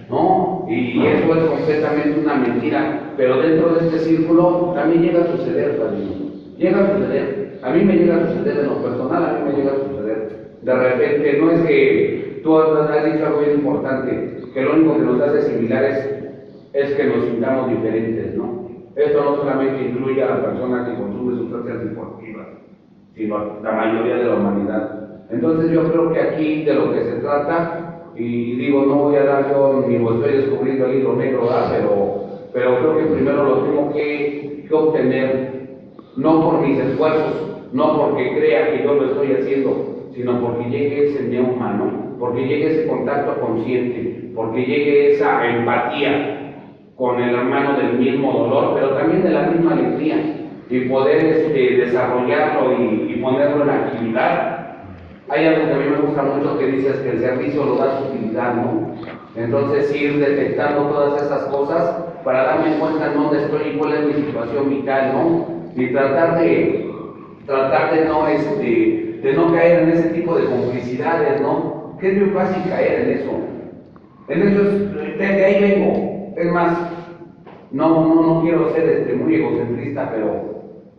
¿no? Y eso es completamente una mentira, pero dentro de este círculo también llega a suceder, padrino. Llega a suceder, a mí me llega a suceder en lo personal, a mí me llega a suceder. De repente, no es que tú has dicho algo bien importante, que lo único que nos hace similares es que nos sintamos diferentes, ¿no? Esto no solamente incluye a la persona que consume sustancias deportivas, sino a la mayoría de la humanidad. Entonces yo creo que aquí de lo que se trata, y digo, no voy a dar yo ni estoy descubriendo el hilo negro, ¿verdad? Pero creo que primero lo tengo que obtener, no por mis esfuerzos, no porque crea que yo lo estoy haciendo, sino porque llegue ese neuma, ¿no? Porque llegue ese contacto consciente, porque llegue esa empatía con el hermano del mismo dolor, pero también de la misma alegría. y poder desarrollarlo y ponerlo en actividad. Hay algo que a mí me gusta mucho que dices que el servicio lo da su utilidad, ¿no? Entonces ir detectando todas esas cosas para darme cuenta en dónde estoy y cuál es mi situación vital, ¿no? Y tratar de no caer en ese tipo de complicidades, ¿no? Que es muy fácil caer en eso. En eso de ahí vengo. Es más, no quiero ser muy egocentrista, pero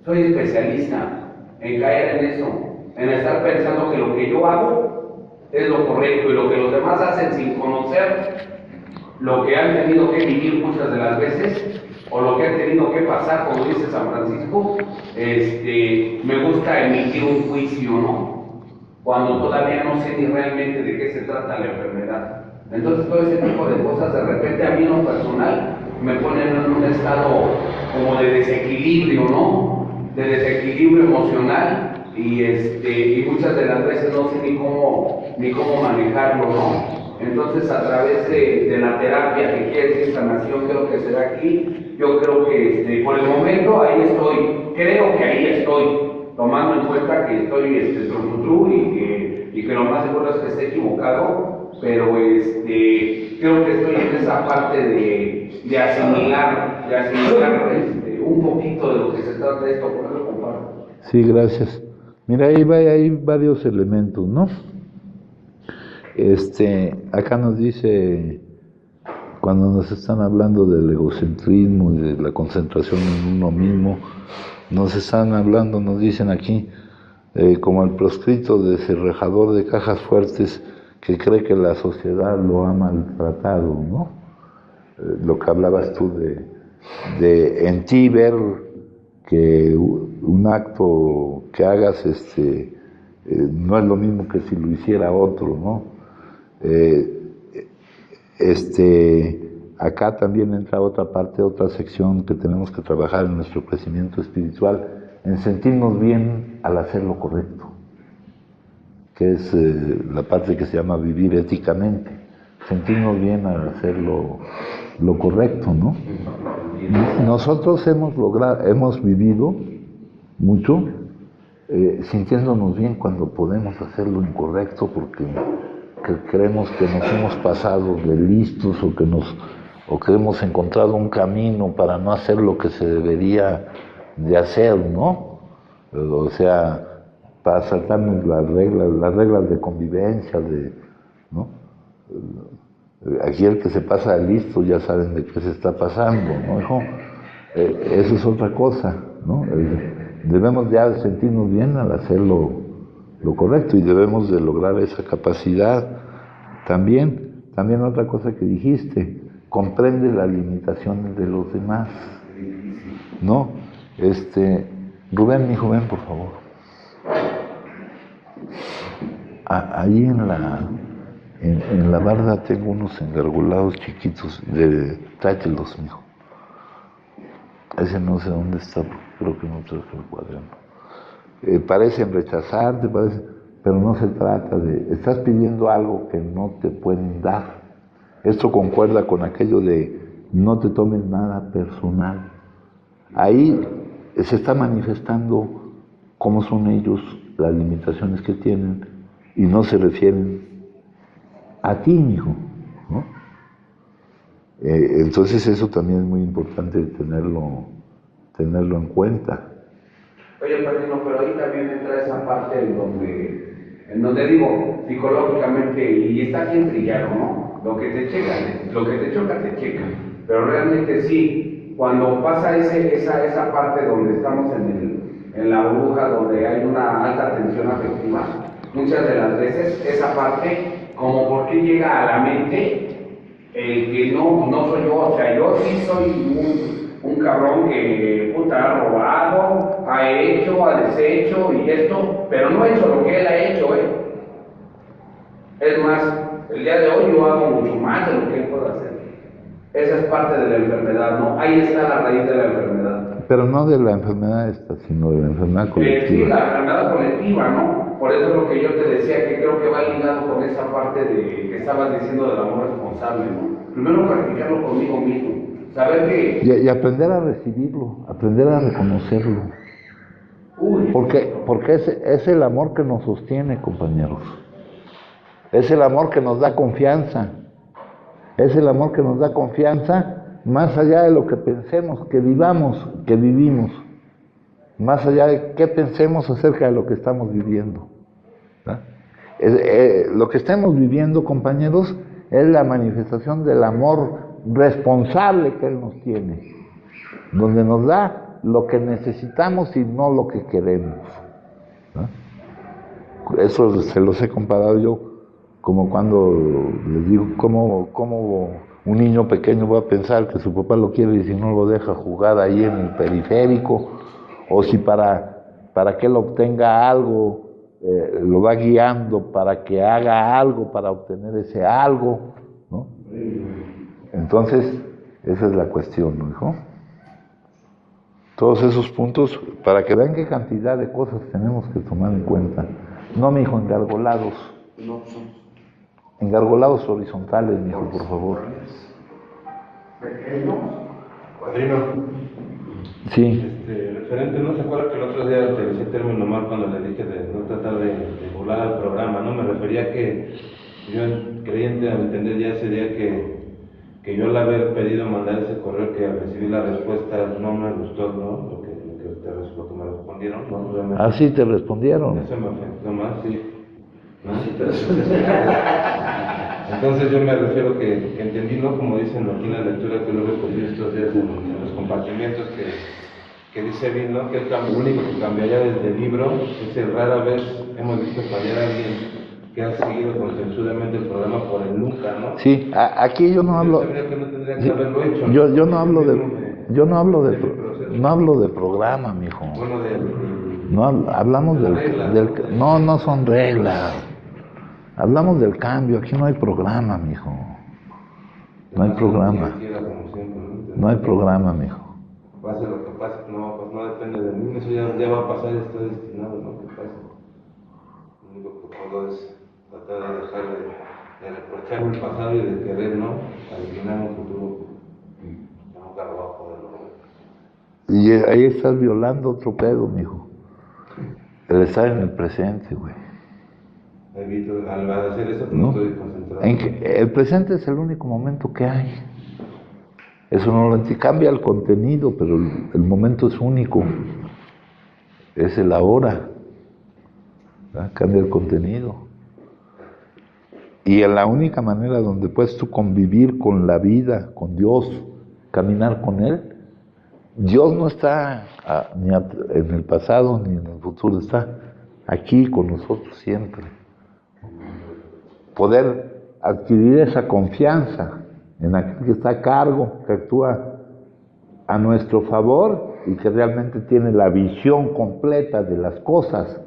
soy especialista en caer en eso, en estar pensando que lo que yo hago es lo correcto y lo que los demás hacen sin conocer lo que han tenido que vivir muchas de las veces o lo que han tenido que pasar, como dice San Francisco, me gusta emitir un juicio, ¿no? Cuando todavía no sé ni realmente de qué se trata la enfermedad. Entonces todo ese tipo de cosas de repente a mí en lo personal me ponen en un estado como de desequilibrio, ¿no? De desequilibrio emocional y muchas de las veces no sé ni cómo manejarlo, ¿no? Entonces a través de la terapia que quiere decir sanación, creo que será aquí, yo creo que por el momento ahí estoy, creo que ahí estoy, tomando en cuenta que estoy true y que lo más seguro es que esté equivocado, pero creo que estoy en esa parte de asimilar un poquito de lo que se trata de esto, por eso comparto. Sí, gracias. Mira, hay varios elementos, ¿no? Acá nos dice, cuando nos están hablando del egocentrismo y de la concentración en uno mismo, nos están hablando, nos dicen aquí, como el proscrito desenrejador de cajas fuertes que cree que la sociedad lo ha maltratado, ¿no? Lo que hablabas tú de en ti ver que un acto que hagas no es lo mismo que si lo hiciera otro, ¿no? Acá también entra otra parte, otra sección que tenemos que trabajar en nuestro crecimiento espiritual, en sentirnos bien al hacer lo correcto, que es la parte que se llama vivir éticamente, sentirnos bien al hacer lo correcto, ¿no? Nosotros hemos vivido mucho sintiéndonos bien cuando podemos hacer lo incorrecto porque creemos que nos hemos pasado de listos o que hemos encontrado un camino para no hacer lo que se debería de hacer, ¿no? O sea, para saltarnos las reglas de convivencia, ¿no? Aquí el que se pasa de listo ya saben de qué se está pasando, ¿no? Eso es otra cosa, ¿no? Debemos ya sentirnos bien al hacer lo correcto y debemos de lograr esa capacidad. También otra cosa que dijiste, comprende las limitaciones de los demás, ¿no? Rubén, mi joven, por favor. Ahí en la barda tengo unos engargolados chiquitos, tráetelos, mijo. Ese no sé dónde está, creo que no traje el cuaderno. Parecen rechazarte, pero no se trata estás pidiendo algo que no te pueden dar. Esto concuerda con aquello de no te tomes nada personal. Ahí se está manifestando cómo son ellos, las limitaciones que tienen, y no se refieren a ti, mijo, ¿no? Entonces eso también es muy importante tenerlo en cuenta. Oye, Padrino, pero ahí también entra esa parte en donde digo, psicológicamente, y está aquí trillado, ¿no? Lo que te choca, te checa. Pero realmente sí, cuando pasa esa parte donde estamos en la burbuja, donde hay una alta tensión afectiva, muchas de las veces esa parte, como por qué llega a la mente el que no soy yo, o sea, yo sí soy un cabrón que ha robado, ha hecho, ha deshecho y esto, pero no he hecho lo que él ha hecho, Es más, el día de hoy yo hago mucho más de lo que él puede hacer. Esa es parte de la enfermedad, ¿no? Ahí está la raíz de la enfermedad. Pero no de la enfermedad esta, sino de la enfermedad colectiva. Sí, la enfermedad colectiva, ¿no? Por eso es lo que yo te decía, que creo que va ligado con esa parte que estabas diciendo del amor responsable, ¿no? Primero practicarlo conmigo mismo, saber que... Y aprender a recibirlo, aprender a reconocerlo. Porque es el amor que nos sostiene, compañeros. Es el amor que nos da confianza. Es el amor que nos da confianza más allá de lo que pensemos, que vivamos, que vivimos. Más allá de qué pensemos acerca de lo que estamos viviendo. ¿No? Lo que estemos viviendo, compañeros, es la manifestación del amor responsable que Él nos tiene, donde nos da lo que necesitamos y no lo que queremos. ¿No? Eso se los he comparado yo, como cuando les digo, cómo un niño pequeño va a pensar que su papá lo quiere y si no lo deja jugar ahí en el periférico, o si para que él obtenga algo, lo va guiando para que haga algo para obtener ese algo, ¿no? Entonces, esa es la cuestión, ¿no, hijo? Todos esos puntos, para que vean qué cantidad de cosas tenemos que tomar en cuenta. No, mi hijo, engargolados. Engargolados horizontales, mi hijo, por favor. Padrino. Sí. Referente, ¿no se acuerda que el otro día utilicé el término mal cuando le dije de no tratar de burlar al programa, ¿no? Me refería a que yo creí entender ya ese día que yo al haber pedido mandar ese correo, que al recibir la respuesta no me gustó, ¿no? Lo que me respondieron, ¿no? Obviamente. ¿Ah, sí te respondieron? Eso me afectó más, sí. ¿No? Entonces yo me refiero que entendí, ¿no? Como dicen aquí en la lectura que lo recogí estos días en los compartimientos, que dice bien, ¿no? Que lo único que cambiaría desde el libro es que rara vez hemos visto fallar a alguien que ha seguido consensuadamente el programa por el nunca, ¿no? Sí, aquí yo no hablo. Que no tendría que haberlo hecho, ¿no? Yo no hablo no hablo de programa, mijo. Bueno, no hablamos no son reglas. Hablamos del cambio, aquí no hay programa, mijo. No hay programa. No hay programa, mijo. Pase lo que pase, no, pues no depende de mí, eso ya va a pasar, está destinado, ¿no? Que pase. Lo único que puedo es tratar de dejar de reprocharme el pasado y de querer, ¿no? Adivinar un futuro que nunca lo va a poder lograr. Y ahí estás violando otro pedo, mijo. El estar en el presente, güey. Evito, al hacer eso, ¿no? Estoy concentrado. El presente es el único momento que hay. Eso no lo cambia el contenido, pero el momento es único. Es el ahora. ¿Verdad? Cambia el contenido. Y en la única manera donde puedes tú convivir con la vida, con Dios, caminar con Él, Dios no está ni en el pasado ni en el futuro, está aquí con nosotros siempre. Poder adquirir esa confianza en aquel que está a cargo, que actúa a nuestro favor y que realmente tiene la visión completa de las cosas.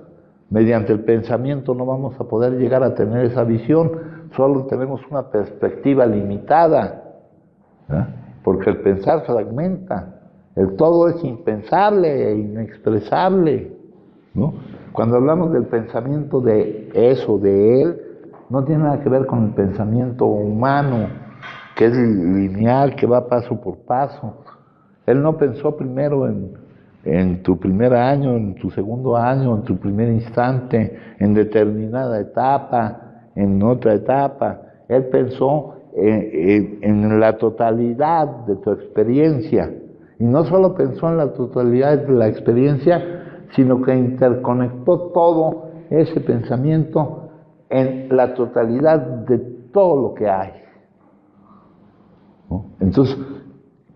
Mediante el pensamiento no vamos a poder llegar a tener esa visión, solo tenemos una perspectiva limitada, ¿eh? Porque el pensar fragmenta, el todo es impensable e inexpresable, ¿no? Cuando hablamos del pensamiento de eso, de Él, no tiene nada que ver con el pensamiento humano, que es lineal, que va paso por paso. Él no pensó primero en tu primer año, en tu segundo año, en tu primer instante, en determinada etapa, en otra etapa. Él pensó en la totalidad de tu experiencia. Y no solo pensó en la totalidad de la experiencia, sino que interconectó todo ese pensamiento en la totalidad de todo lo que hay, ¿no? Entonces,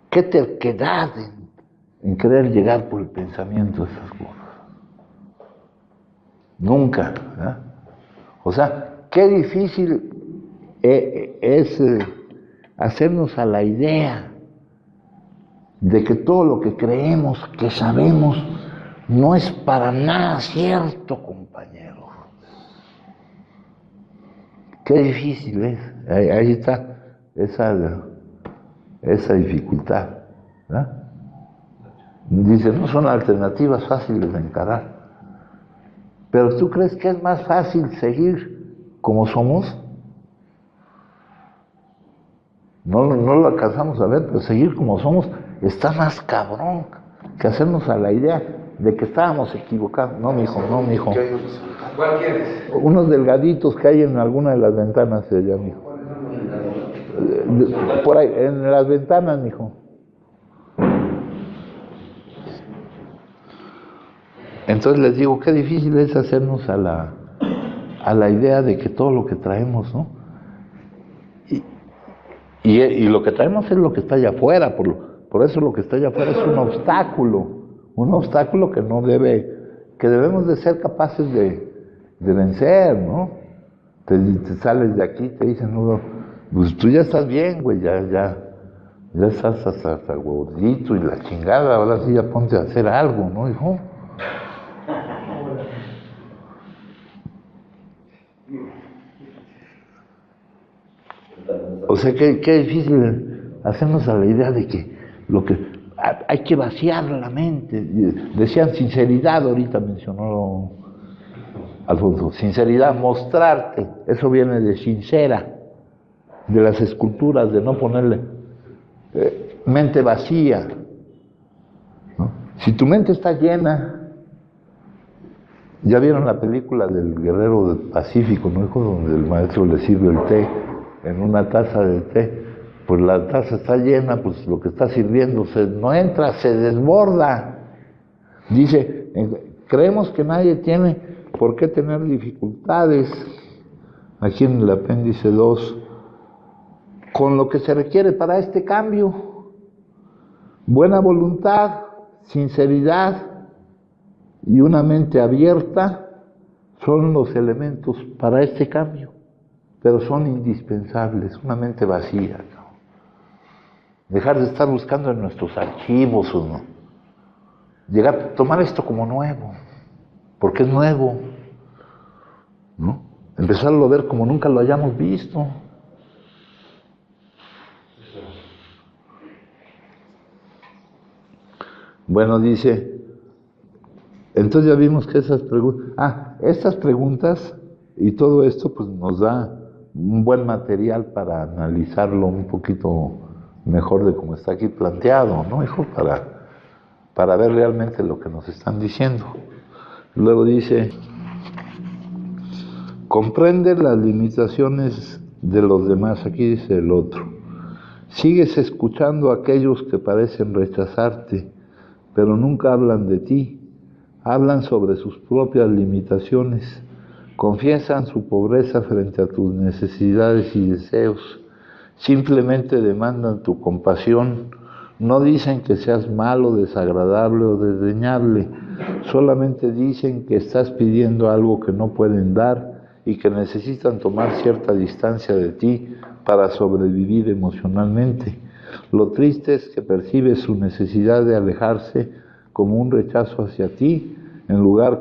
¿qué terquedad en querer llegar por el pensamiento a esas cosas? Nunca, ¿verdad? O sea, qué difícil es hacernos a la idea de que todo lo que creemos, que sabemos, no es para nada cierto, compañero. Qué difícil es. Ahí está esa dificultad, ¿verdad? Dice, no son alternativas fáciles de encarar. Pero ¿tú crees que es más fácil seguir como somos? No lo alcanzamos a ver, pero seguir como somos está más cabrón que hacernos a la idea de que estábamos equivocados. No, mijo, no, mijo. ¿Cuál quieres? Unos delgaditos que hay en alguna de las ventanas de allá, mijo. Por ahí, en las ventanas, mijo. Entonces les digo, qué difícil es hacernos a la idea de que todo lo que traemos, ¿no? Y lo que traemos es lo que está allá afuera, por eso lo que está allá afuera es un obstáculo que debemos de ser capaces de vencer, ¿no? Te sales de aquí, te dicen, no, pues tú ya estás bien, güey, ya estás hasta gordito y la chingada, ahora sí ya ponte a hacer algo, ¿no, hijo? O sea, qué difícil hacernos a la idea de que hay que vaciar la mente. Decían sinceridad, ahorita mencionó Alfonso, sinceridad, mostrarte, eso viene de sincera, de las esculturas, de no ponerle mente vacía, ¿no? Si tu mente está llena, ya vieron la película del Guerrero del Pacífico, ¿no? Donde el maestro le sirve el té en una taza de té, pues la taza está llena, pues lo que está sirviendo no entra, se desborda. Dice, creemos que nadie tiene por qué tener dificultades, aquí en el apéndice 2, con lo que se requiere para este cambio: buena voluntad, sinceridad y una mente abierta son los elementos para este cambio, pero son indispensables. Una mente vacía, ¿no? Dejar de estar buscando en nuestros archivos, ¿no? Tomar esto como nuevo, porque es nuevo, ¿no? Empezarlo a ver como nunca lo hayamos visto. Bueno, dice, entonces ya vimos que estas preguntas y todo esto pues nos da un buen material para analizarlo un poquito mejor de cómo está aquí planteado, ¿no, hijo? Para ver realmente lo que nos están diciendo. Luego dice, comprende las limitaciones de los demás. Aquí dice el otro, sigues escuchando a aquellos que parecen rechazarte, pero nunca hablan de ti, hablan sobre sus propias limitaciones, confiesan su pobreza frente a tus necesidades y deseos, simplemente demandan tu compasión, no dicen que seas malo, desagradable o desdeñable, solamente dicen que estás pidiendo algo que no pueden dar y que necesitan tomar cierta distancia de ti para sobrevivir emocionalmente. Lo triste es que percibes su necesidad de alejarse como un rechazo hacia ti, en lugar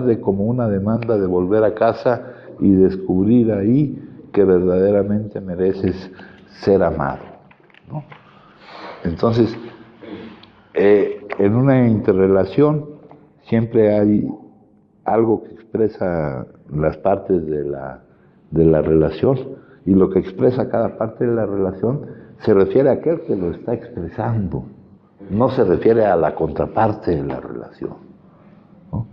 de como una demanda de volver a casa y descubrir ahí que verdaderamente mereces ser amado, ¿no? Entonces, en una interrelación siempre hay algo que expresa las partes de la relación, y lo que expresa cada parte de la relación se refiere a aquel que lo está expresando, no se refiere a la contraparte de la relación, ¿no?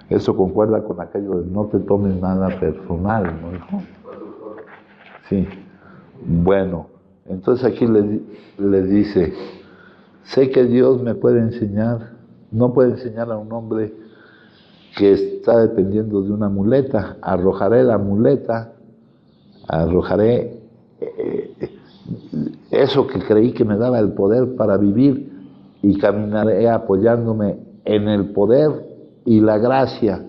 Eso concuerda con aquello de no te tomes nada personal, ¿no, hijo? Sí. Bueno, entonces aquí les dice, sé que Dios me puede enseñar, no puede enseñar a un hombre que está dependiendo de una muleta. Arrojaré la muleta, arrojaré eso que creí que me daba el poder para vivir, y caminaré apoyándome en el poder y la gracia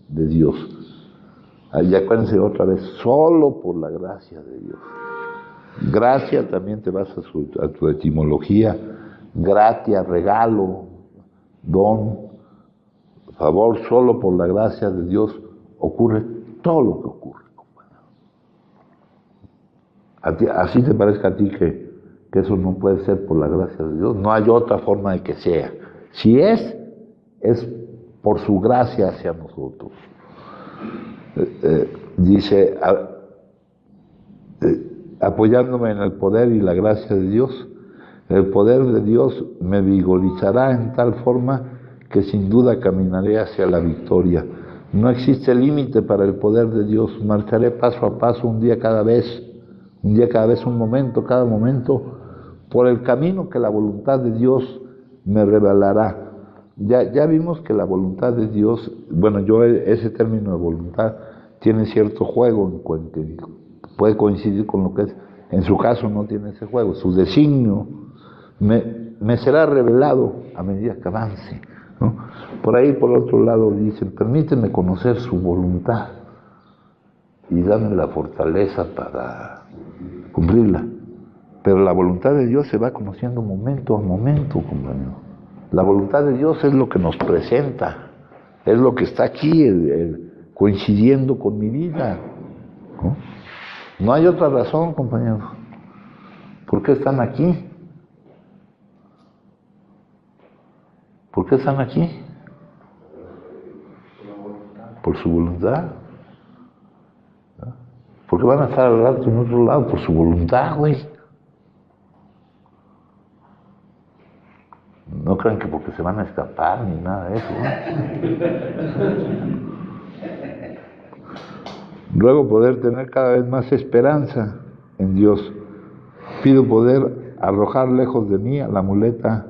de Dios. Y acuérdense otra vez, solo por la gracia de Dios. Gracia también te vas a tu etimología, gratia, regalo, don, favor. Solo por la gracia de Dios ocurre todo lo que ocurre, compañero. Así te parezca a ti que eso no puede ser por la gracia de Dios, no hay otra forma de que sea. Si es por su gracia hacia nosotros. Dice, apoyándome en el poder y la gracia de Dios, el poder de Dios me vigorizará en tal forma que sin duda caminaré hacia la victoria. No existe límite para el poder de Dios. Marcharé paso a paso, un día cada vez, un momento, cada momento, por el camino que la voluntad de Dios me revelará. Ya vimos que la voluntad de Dios, bueno, ese término de voluntad tiene cierto juego, puede coincidir con lo que es, en su caso no tiene ese juego, su designio me será revelado a medida que avance, ¿no? Por ahí, por otro lado, dicen, permíteme conocer su voluntad y dame la fortaleza para cumplirla. Pero la voluntad de Dios se va conociendo momento a momento, compañero. La voluntad de Dios es lo que nos presenta, es lo que está aquí, coincidiendo con mi vida, ¿no? No hay otra razón, compañeros. ¿Por qué están aquí? ¿Por qué están aquí? Por su voluntad. ¿Por qué van a estar al rato en otro lado? Por su voluntad, güey. No crean que porque se van a escapar ni nada de eso, ¿no? Luego poder tener cada vez más esperanza en Dios. Pido poder arrojar lejos de mí a la muleta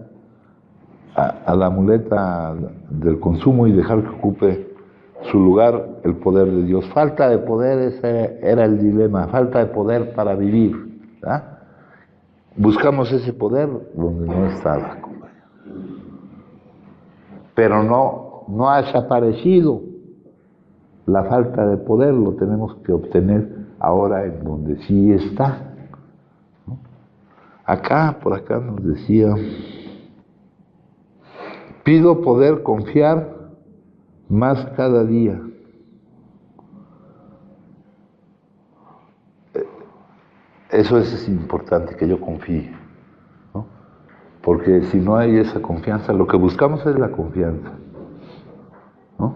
del consumo y dejar que ocupe su lugar el poder de Dios. Falta de poder, ese era el dilema, falta de poder para vivir, ¿verdad? Buscamos ese poder donde no estaba, pero no ha desaparecido la falta de poder, lo tenemos que obtener ahora en donde sí está, ¿no? Por acá nos decía, pido poder confiar más cada día. Eso es importante, que yo confíe, ¿no? Porque si no hay esa confianza, lo que buscamos es la confianza, ¿no?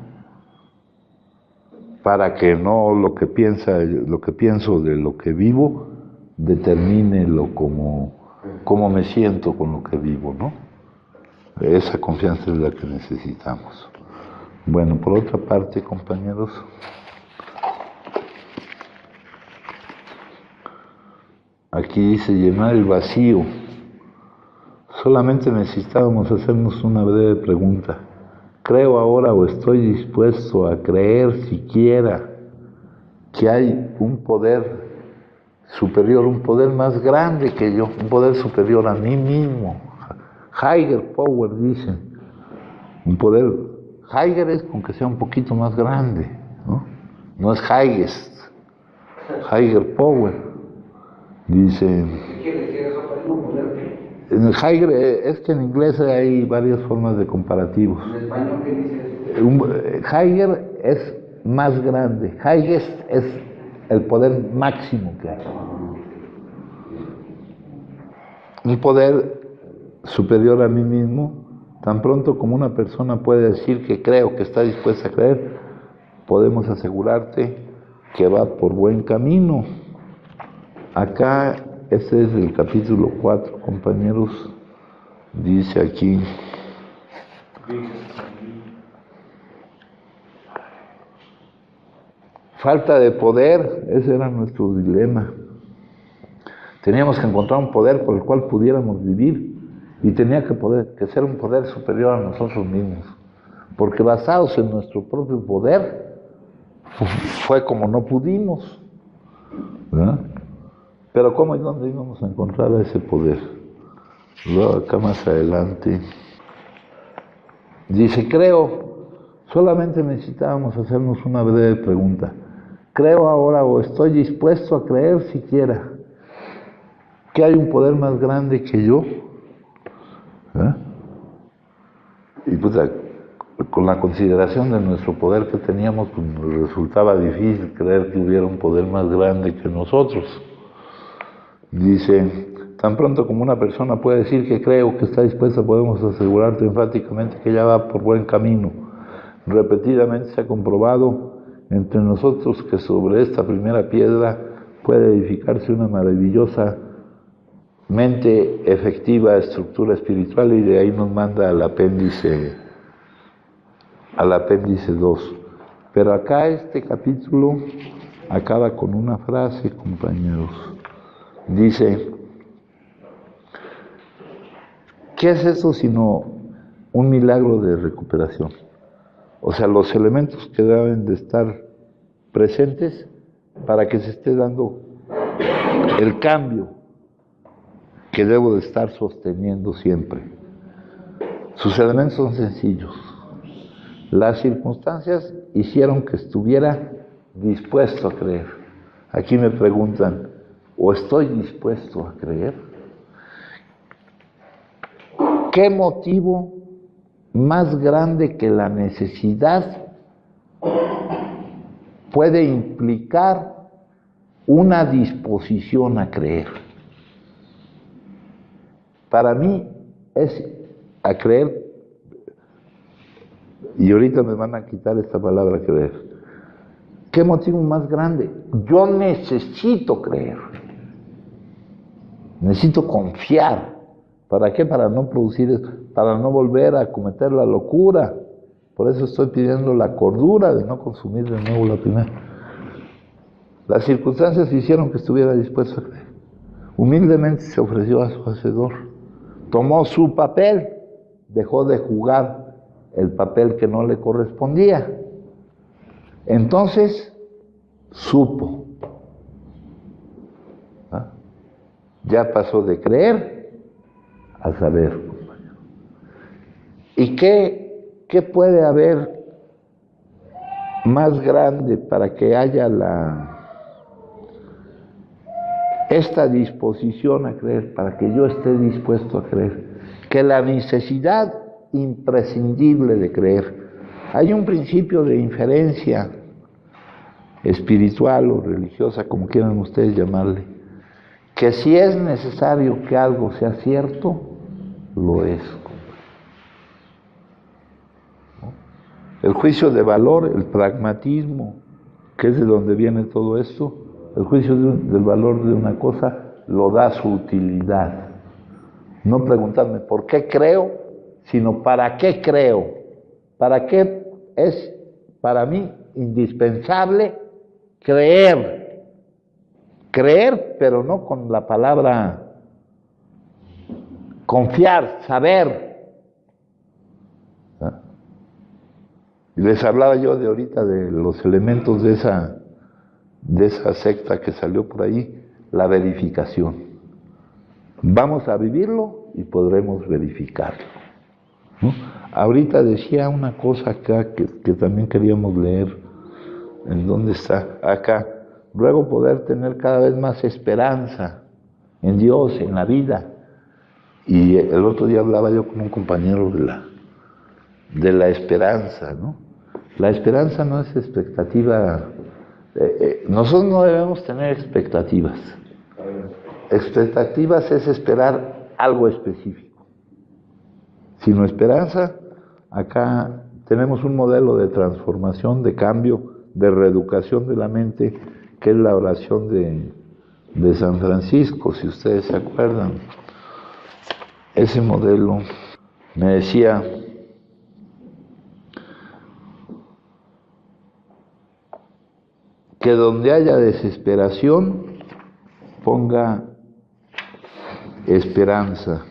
Para que no lo que pienso de lo que vivo determine cómo me siento con lo que vivo, ¿no? Esa confianza es la que necesitamos. Bueno, por otra parte, compañeros, aquí dice llenar el vacío. Solamente necesitábamos hacernos una breve pregunta. ¿Creo ahora o estoy dispuesto a creer siquiera que hay un poder superior, un poder más grande que yo, un poder superior a mí mismo? Higher power, dicen. Un poder, higher es con que sea un poquito más grande, ¿no? No es highest, higher power. Dicen. ¿Qué quiere decir eso? ¿Un poder? En el higher, es que en inglés hay varias formas de comparativos. ¿En español qué dice eso? Higher es más grande, highest es el poder máximo que hay. Un poder superior a mí mismo, tan pronto como una persona puede decir que creo, que está dispuesta a creer, podemos asegurarte que va por buen camino. Acá, este es el capítulo 4, compañeros, dice aquí, falta de poder, ese era nuestro dilema. Teníamos que encontrar un poder por el cual pudiéramos vivir y tenía que ser un poder superior a nosotros mismos, porque basados en nuestro propio poder fue como no pudimos, ¿verdad? Pero ¿cómo y dónde íbamos a encontrar ese poder? Luego acá más adelante dice, creo, solamente necesitábamos hacernos una breve pregunta. ¿Creo ahora o estoy dispuesto a creer siquiera que hay un poder más grande que yo? Y puta, con la consideración de nuestro poder que teníamos, pues nos resultaba difícil creer que hubiera un poder más grande que nosotros. Dice, tan pronto como una persona puede decir que creo, que está dispuesta, podemos asegurarte enfáticamente que ella va por buen camino. Repetidamente se ha comprobado entre nosotros que sobre esta primera piedra puede edificarse una maravillosa mente efectiva, estructura espiritual, y de ahí nos manda el apéndice al apéndice 2. Pero acá este capítulo acaba con una frase, compañeros. Dice, ¿qué es eso sino un milagro de recuperación? O sea, los elementos que deben de estar presentes para que se esté dando el cambio que debo de estar sosteniendo siempre. Sus elementos son sencillos. Las circunstancias hicieron que estuviera dispuesto a creer. Aquí me preguntan, ¿o estoy dispuesto a creer? ¿Qué motivo más grande que la necesidad puede implicar una disposición a creer? Para mí es a creer, y ahorita me van a quitar esta palabra creer. ¿Qué motivo más grande? Yo necesito creer. Necesito confiar. ¿Para qué? Para no producir, para no volver a cometer la locura. Por eso estoy pidiendo la cordura de no consumir de nuevo la primera. Las circunstancias hicieron que estuviera dispuesto a creer. Humildemente se ofreció a su Hacedor. Tomó su papel, dejó de jugar el papel que no le correspondía. Entonces, supo. ¿Ah? Ya pasó de creer a saber. ¿Y qué puede haber más grande para que haya esta disposición a creer, para que yo esté dispuesto a creer, que la necesidad imprescindible de creer? Hay un principio de inferencia espiritual o religiosa, como quieran ustedes llamarle, que si es necesario que algo sea cierto, lo es. El juicio de valor, el pragmatismo, que es de donde viene todo esto, el juicio del valor de una cosa lo da su utilidad. No preguntarme por qué creo, sino para qué creo. ¿Para qué es para mí indispensable creer? Creer, pero no con la palabra confiar, saber. ¿Ah? Y les hablaba yo de ahorita de los elementos de esa secta que salió por ahí, la verificación. Vamos a vivirlo y podremos verificarlo, ¿no? Ahorita decía una cosa acá que también queríamos leer. ¿En dónde está? Acá. Luego poder tener cada vez más esperanza en Dios, en la vida. Y el otro día hablaba yo con un compañero de la esperanza, ¿no? La esperanza no es expectativa. Nosotros no debemos tener expectativas. Expectativas es esperar algo específico. Sino esperanza, acá tenemos un modelo de transformación, de cambio, de reeducación de la mente, que es la oración de San Francisco, si ustedes se acuerdan. Ese modelo me decía: que donde haya desesperación, ponga esperanza.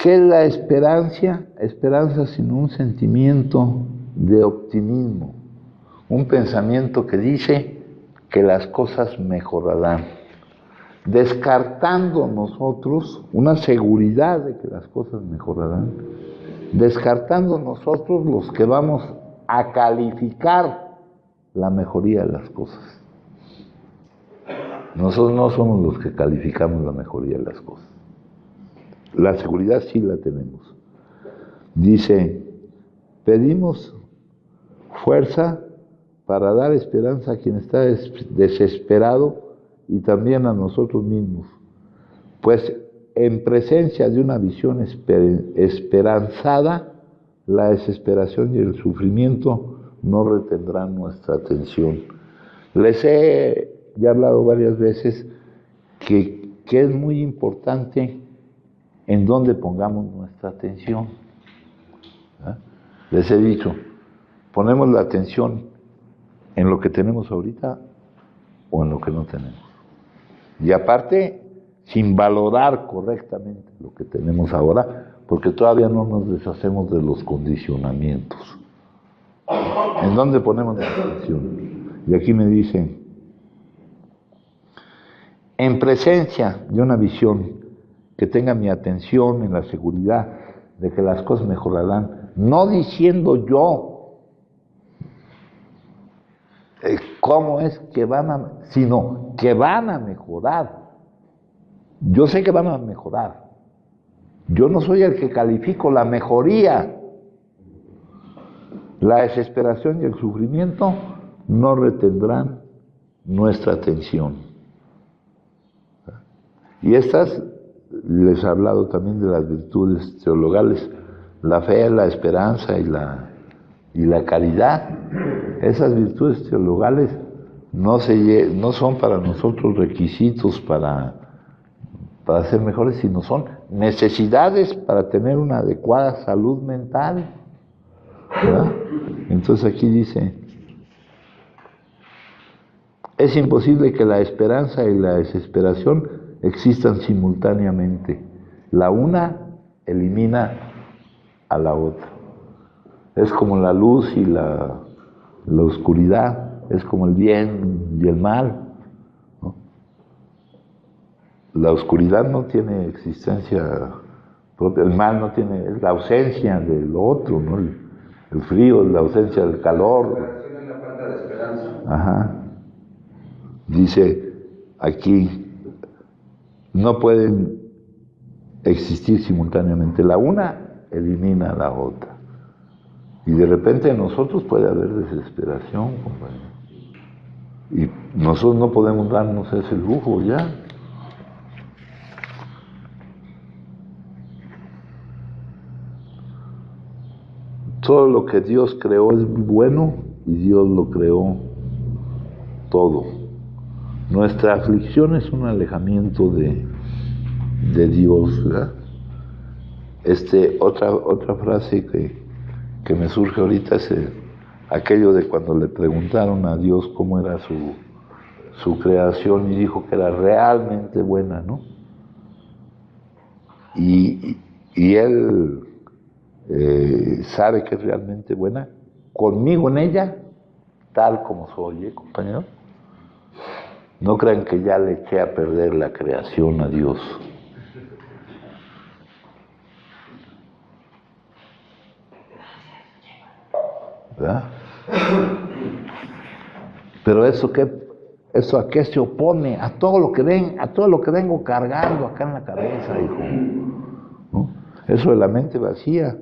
¿Qué es la esperanza? Esperanza sin un sentimiento de optimismo, un pensamiento que dice que las cosas mejorarán, descartando nosotros una seguridad de que las cosas mejorarán, descartando nosotros los que vamos a calificar la mejoría de las cosas. Nosotros no somos los que calificamos la mejoría de las cosas. La seguridad sí la tenemos. Dice, pedimos fuerza para dar esperanza a quien está desesperado y también a nosotros mismos, pues en presencia de una visión esperanzada, la desesperación y el sufrimiento no retendrán nuestra atención. Les he ya hablado varias veces que es muy importante en dónde pongamos nuestra atención. ¿Eh? Les he dicho, ponemos la atención en lo que tenemos ahorita o en lo que no tenemos. Y aparte, sin valorar correctamente lo que tenemos ahora, porque todavía no nos deshacemos de los condicionamientos. ¿En dónde ponemos la atención? Y aquí me dicen, en presencia de una visión que tenga mi atención en la seguridad de que las cosas mejorarán, no diciendo yo cómo es que sino que van a mejorar. Yo sé que van a mejorar. Yo no soy el que califico la mejoría. La desesperación y el sufrimiento no retendrán nuestra atención. Y estas, les he hablado también de las virtudes teologales, la fe, la esperanza y la caridad. Esas virtudes teologales no son para nosotros requisitos para ser mejores, sino son necesidades para tener una adecuada salud mental, ¿verdad? Entonces aquí dice, es imposible que la esperanza y la desesperación existan simultáneamente. La una elimina a la otra. Es como la luz y la oscuridad, es como el bien y el mal. La oscuridad no tiene existencia propia, el mal no tiene, es la ausencia del otro, ¿no? El frío, la ausencia del calor. Es la falta de esperanza. Ajá. Dice aquí, no pueden existir simultáneamente. La una elimina a la otra. Y de repente en nosotros puede haber desesperación, compañero. Y nosotros no podemos darnos ese lujo ya. Todo lo que Dios creó es bueno y Dios lo creó todo. Nuestra aflicción es un alejamiento de Dios, ¿verdad? Otra frase que me surge ahorita es aquello de cuando le preguntaron a Dios cómo era su creación y dijo que era realmente buena, ¿no? Y él sabe que es realmente buena, conmigo en ella, tal como soy, compañero. No crean que ya le eché a perder la creación a Dios. ¿Verdad? Pero eso a qué se opone, a todo lo que vengo cargando acá en la cabeza, hijo, ¿no? Eso de la mente vacía,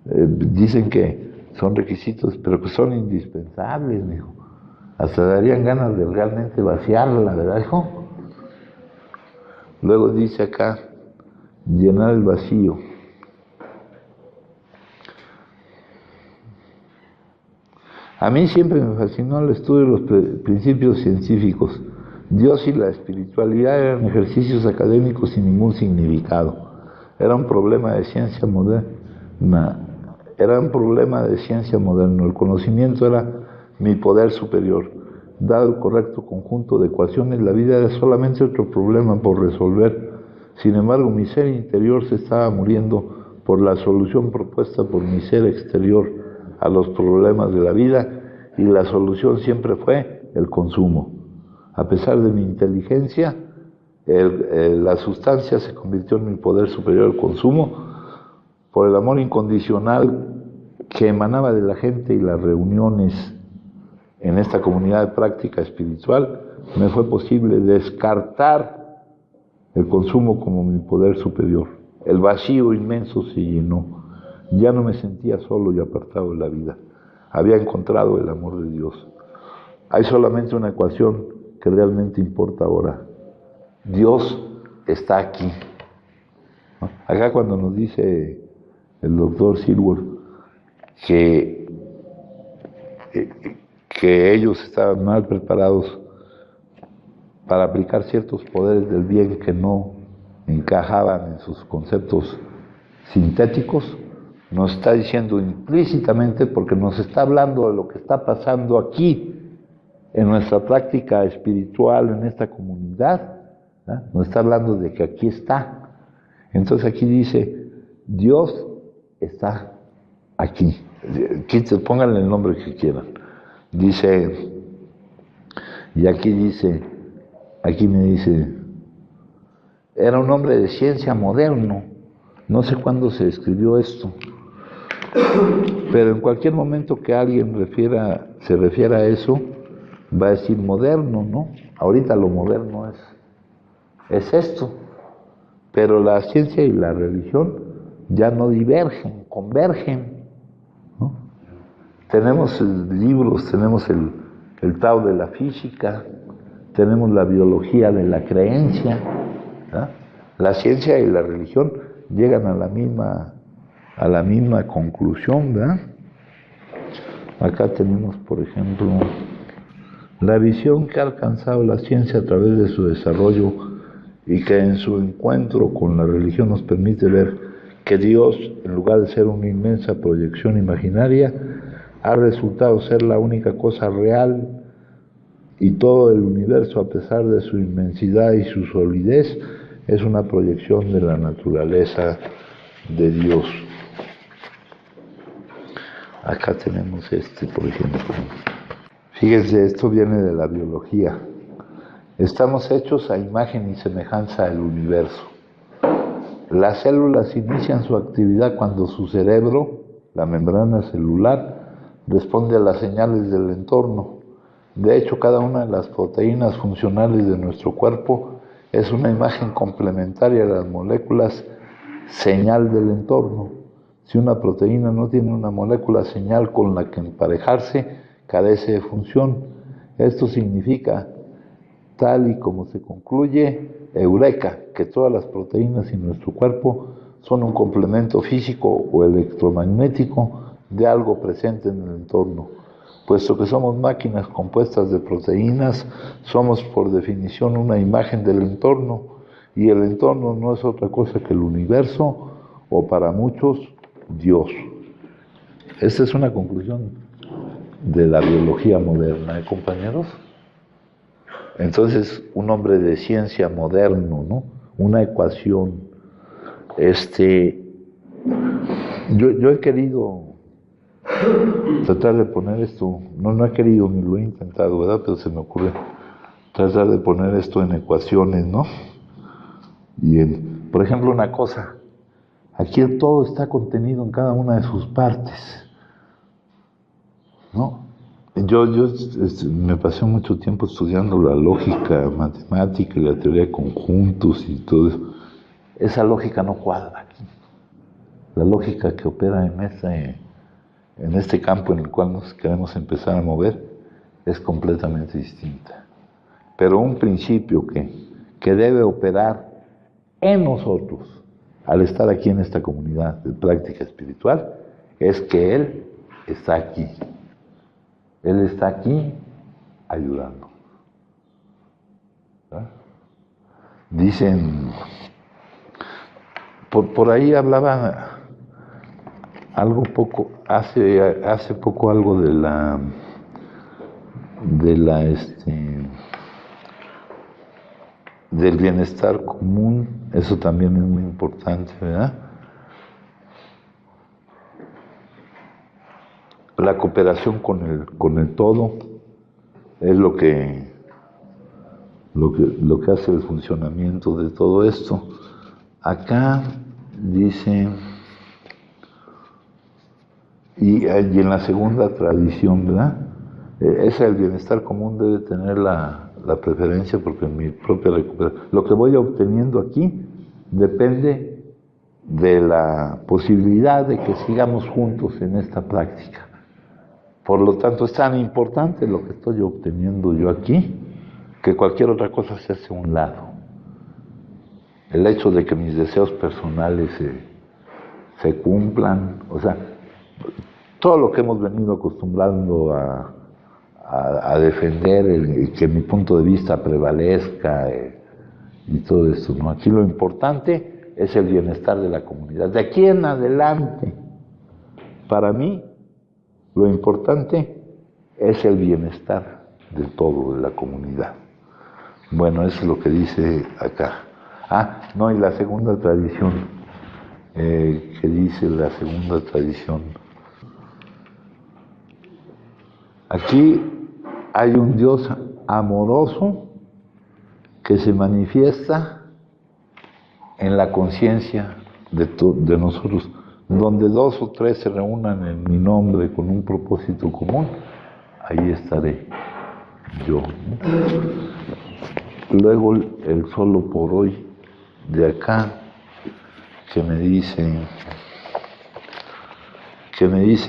dicen que son requisitos, pero que son indispensables, hijo. Hasta darían ganas de realmente vaciarla, ¿verdad, hijo? Luego dice acá, llenar el vacío. A mí siempre me fascinó el estudio de los principios científicos. Dios y la espiritualidad eran ejercicios académicos sin ningún significado. Era un problema de ciencia moderna. El conocimiento era mi poder superior. Dado el correcto conjunto de ecuaciones, la vida era solamente otro problema por resolver. Sin embargo, mi ser interior se estaba muriendo por la solución propuesta por mi ser exterior a los problemas de la vida, y la solución siempre fue el consumo. A pesar de mi inteligencia, la sustancia se convirtió en mi poder superior al consumo. Por el amor incondicional que emanaba de la gente y las reuniones en esta comunidad de práctica espiritual, me fue posible descartar el consumo como mi poder superior. El vacío inmenso se llenó. Ya no me sentía solo y apartado de la vida. Había encontrado el amor de Dios. Hay solamente una ecuación que realmente importa ahora. Dios está aquí. Acá cuando nos dice el doctor Silworth que ellos estaban mal preparados para aplicar ciertos poderes del bien que no encajaban en sus conceptos sintéticos, nos está diciendo implícitamente, porque nos está hablando de lo que está pasando aquí, en nuestra práctica espiritual, en esta comunidad, ¿eh? Nos está hablando de que aquí está. Entonces aquí dice, Dios está aquí. Pónganle el nombre que quieran. Dice, y aquí dice, aquí me dice, era un hombre de ciencia moderno. No sé cuándo se escribió esto, pero en cualquier momento que alguien se refiera a eso, va a decir moderno, ¿no? Ahorita lo moderno es esto, pero la ciencia y la religión ya no divergen, convergen, ¿no? Tenemos libros, tenemos el Tao de la física, tenemos la biología de la creencia, ¿no? La ciencia y la religión llegan a la misma conclusión, ¿verdad? Acá tenemos, por ejemplo, la visión que ha alcanzado la ciencia a través de su desarrollo y que en su encuentro con la religión nos permite ver que Dios, en lugar de ser una inmensa proyección imaginaria, ha resultado ser la única cosa real, y todo el universo, a pesar de su inmensidad y su solidez, es una proyección de la naturaleza de Dios. Acá tenemos por ejemplo. Fíjense, esto viene de la biología. Estamos hechos a imagen y semejanza del universo. Las células inician su actividad cuando su cerebro, la membrana celular, responde a las señales del entorno. De hecho, cada una de las proteínas funcionales de nuestro cuerpo es una imagen complementaria a las moléculas señal del entorno. Si una proteína no tiene una molécula señal con la que emparejarse, carece de función. Esto significa, tal y como se concluye, eureka, que todas las proteínas en nuestro cuerpo son un complemento físico o electromagnético de algo presente en el entorno. Puesto que somos máquinas compuestas de proteínas, somos por definición una imagen del entorno, y el entorno no es otra cosa que el universo, o para muchos, Dios. Esta es una conclusión de la biología moderna, compañeros. Entonces, un hombre de ciencia moderno, ¿no? Una ecuación. Yo he querido tratar de poner esto, no he querido ni lo he intentado, ¿verdad? Pero se me ocurre tratar de poner esto en ecuaciones, ¿no? Y por ejemplo, una cosa, aquí todo está contenido en cada una de sus partes, ¿no? Yo me pasé mucho tiempo estudiando la lógica matemática y la teoría de conjuntos y todo eso. Esa lógica no cuadra aquí. La lógica que opera en este campo en el cual nos queremos empezar a mover es completamente distinta. Pero un principio que debe operar en nosotros al estar aquí en esta comunidad de práctica espiritual es que Él está aquí. Él está aquí ayudando. ¿verdad? Dicen, por ahí hablaba algo poco, hace poco algo de la del bienestar común. Eso también es muy importante, ¿verdad? La cooperación con el todo es lo que hace el funcionamiento de todo esto. Acá dice, y en la segunda tradición, ¿verdad? Ese el bienestar común debe tener la preferencia, porque mi propia recuperación, lo que voy obteniendo aquí depende de la posibilidad de que sigamos juntos en esta práctica. Por lo tanto, es tan importante lo que estoy obteniendo yo aquí, que cualquier otra cosa se hace a un lado. El hecho de que mis deseos personales se cumplan, o sea, todo lo que hemos venido acostumbrando a defender, que mi punto de vista prevalezca y todo esto, ¿no? Aquí lo importante es el bienestar de la comunidad. De aquí en adelante, Para mí, lo importante es el bienestar de todo, de la comunidad. Bueno, eso es lo que dice acá. No, y la segunda tradición, que dice la segunda tradición. Aquí hay un Dios amoroso que se manifiesta en la conciencia de nosotros, donde 2 o 3 se reúnan en mi nombre con un propósito común, ahí estaré yo, ¿no? Luego el solo por hoy de acá, que me dice,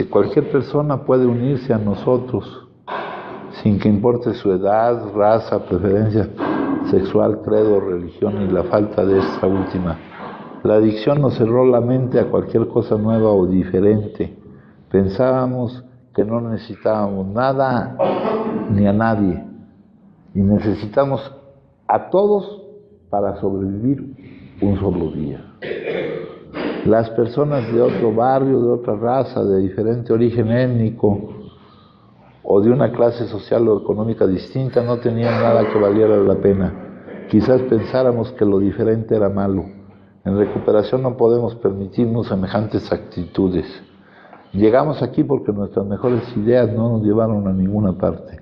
cualquier persona puede unirse a nosotros, sin que importe su edad, raza, preferencia sexual, credo, religión y la falta de esta última. La adicción nos cerró la mente a cualquier cosa nueva o diferente. Pensábamos que no necesitábamos nada ni a nadie, y necesitamos a todos para sobrevivir un solo día. Las personas de otro barrio, de otra raza, de diferente origen étnico o de una clase social o económica distinta no tenían nada que valiera la pena. Quizás pensáramos que lo diferente era malo. En recuperación no podemos permitirnos semejantes actitudes. Llegamos aquí porque nuestras mejores ideas no nos llevaron a ninguna parte.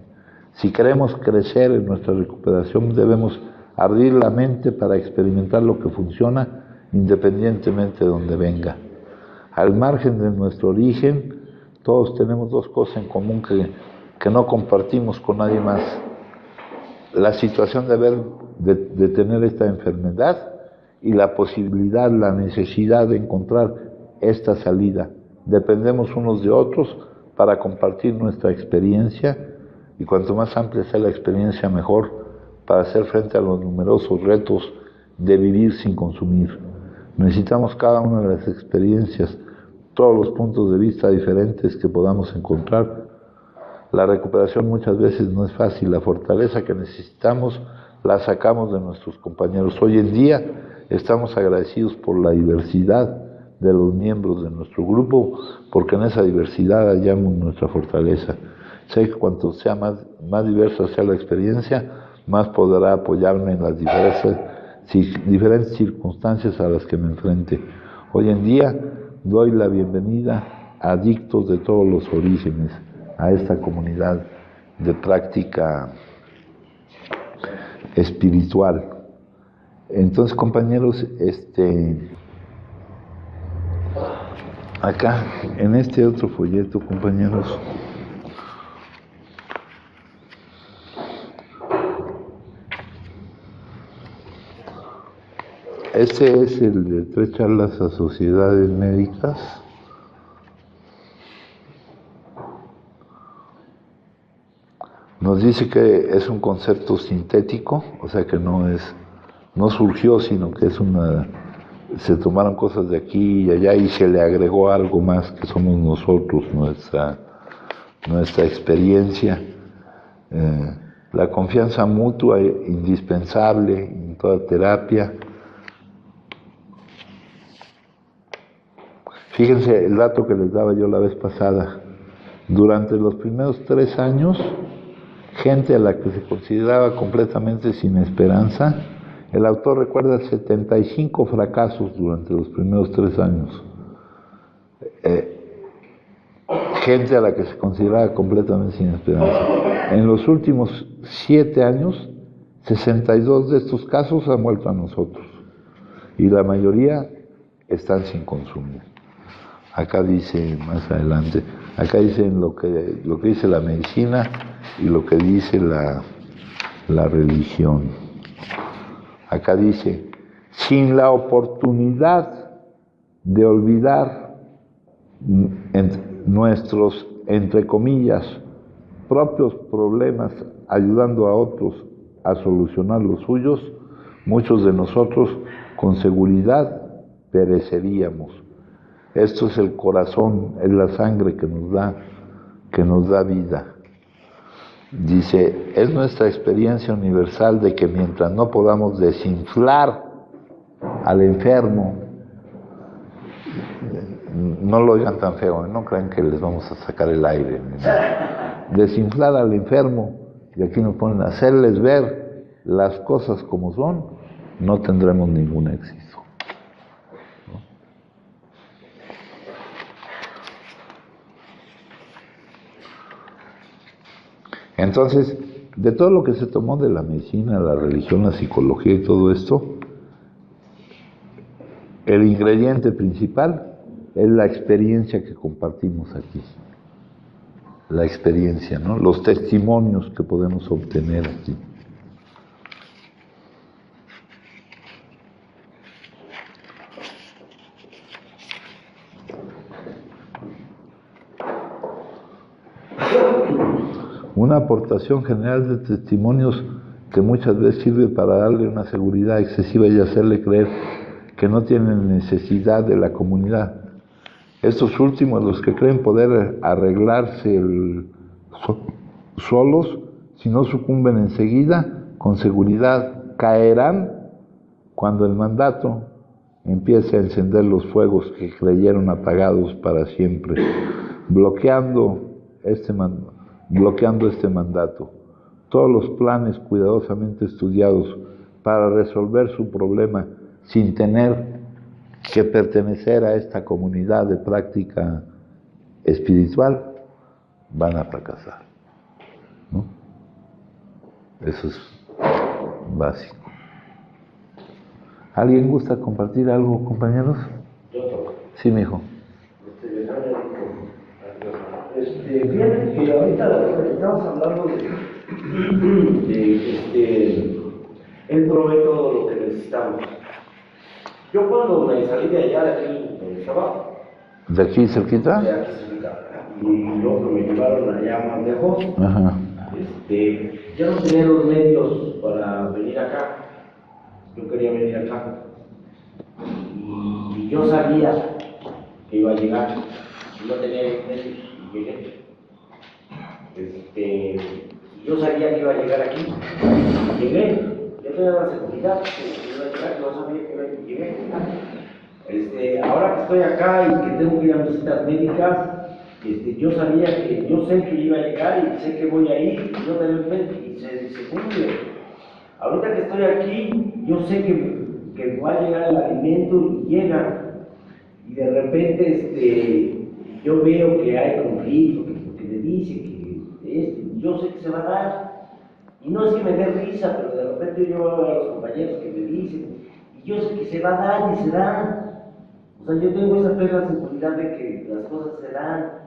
Si queremos crecer en nuestra recuperación, debemos abrir la mente para experimentar lo que funciona, independientemente de donde venga. Al margen de nuestro origen, todos tenemos 2 cosas en común que no compartimos con nadie más. La situación de tener esta enfermedad y la posibilidad, la necesidad de encontrar esta salida. Dependemos unos de otros para compartir nuestra experiencia, y cuanto más amplia sea la experiencia, mejor, para hacer frente a los numerosos retos de vivir sin consumir. Necesitamos cada una de las experiencias, todos los puntos de vista diferentes que podamos encontrar. La recuperación muchas veces no es fácil. La fortaleza que necesitamos la sacamos de nuestros compañeros. Hoy en día estamos agradecidos por la diversidad de los miembros de nuestro grupo, porque en esa diversidad hallamos nuestra fortaleza. Sé que cuanto sea más diversa sea la experiencia, más podrá apoyarme en las diferentes circunstancias a las que me enfrente. Hoy en día doy la bienvenida a adictos de todos los orígenes a esta comunidad de práctica espiritual. Entonces, compañeros, acá en este otro folleto, compañeros, este es el de 3 charlas a sociedades médicas. Nos dice que es un concepto sintético, o sea que no surgió, sino que se tomaron cosas de aquí y allá y se le agregó algo más que somos nosotros, nuestra experiencia. La confianza mutua es indispensable en toda terapia. Fíjense el dato que les daba yo la vez pasada. Durante los primeros 3 años, gente a la que se consideraba completamente sin esperanza, el autor recuerda 75 fracasos durante los primeros 3 años. Gente a la que se consideraba completamente sin esperanza. En los últimos 7 años, 62 de estos casos han vuelto a nosotros, y la mayoría están sin consumir. Acá dice más adelante, acá dicen lo que dice la medicina y lo que dice la religión. Acá dice, sin la oportunidad de olvidar nuestros, entre comillas, propios problemas, ayudando a otros a solucionar los suyos, muchos de nosotros con seguridad pereceríamos. Esto es el corazón, es la sangre que nos da vida. Dice, es nuestra experiencia universal de que mientras no podamos desinflar al enfermo, no lo oigan tan feo, no crean que les vamos a sacar el aire. Desinflar al enfermo, y aquí nos ponen a hacerles ver las cosas como son, no tendremos ningún éxito. Entonces, de todo lo que se tomó de la medicina, la religión, la psicología y todo esto, el ingrediente principal es la experiencia que compartimos aquí. La experiencia, ¿no? Los testimonios que podemos obtener aquí. Una aportación general de testimonios que muchas veces sirve para darle una seguridad excesiva y hacerle creer que no tienen necesidad de la comunidad. Estos últimos, los que creen poder arreglarse solos, si no sucumben enseguida, con seguridad caerán cuando el mandato empiece a encender los fuegos que creyeron apagados para siempre, bloqueando este mandato. Todos los planes cuidadosamente estudiados para resolver su problema sin tener que pertenecer a esta comunidad de práctica espiritual van a fracasar, ¿no? Eso es básico. ¿Alguien gusta compartir algo, compañeros? Sí, mijo. Fíjate que ahorita estamos hablando él provee todo lo que necesitamos. Yo cuando me salí de allá, de aquí, donde estaba, ¿De aquí cerquita? de aquí cerquita, y luego me llevaron allá más lejos, Ajá. yo no tenía los medios para venir acá. Yo quería venir acá. Y yo sabía que iba a llegar. No tenía los medios y llegué. Yo sabía que iba a llegar aquí. Llegué. Yo tenía la seguridad que iba a llegar. Yo sabía que iba a llegar. Ahora que estoy acá y que tengo que ir a visitas médicas, yo sabía que, yo sé que iba a llegar y sé que voy a ir y no tener medio y se cumple. Ahorita que estoy aquí, yo sé que va a llegar el alimento y llega. Y de repente yo veo que hay conflicto, que me dice que yo sé que se va a dar. Y no es que me dé risa, pero de repente yo veo a los compañeros que me dicen, y yo sé que se va a dar y se dan. O sea, yo tengo esa plena seguridad de que las cosas se dan.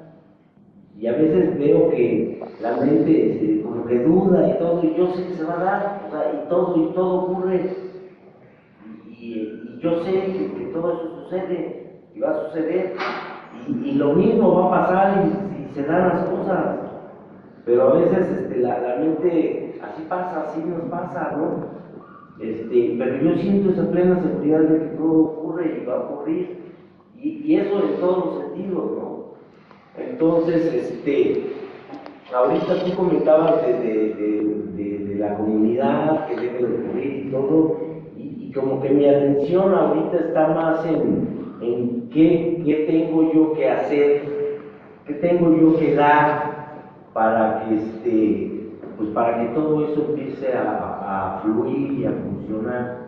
Y a veces veo que la mente como que duda y todo, y yo sé que se va a dar, o sea, y todo ocurre. Y yo sé que todo eso sucede, y va a suceder, y lo mismo va a pasar y se dan las cosas. Pero a veces la mente, así pasa, así nos pasa, ¿no? Pero yo siento esa plena seguridad de que todo ocurre y va a ocurrir, y eso en todos los sentidos, ¿no? Entonces, ahorita tú comentabas de la comunidad que debe de ocurrir y todo, y como que mi atención ahorita está más en qué tengo yo que hacer, qué tengo yo que dar para que, pues para que todo eso empiece a fluir y a funcionar,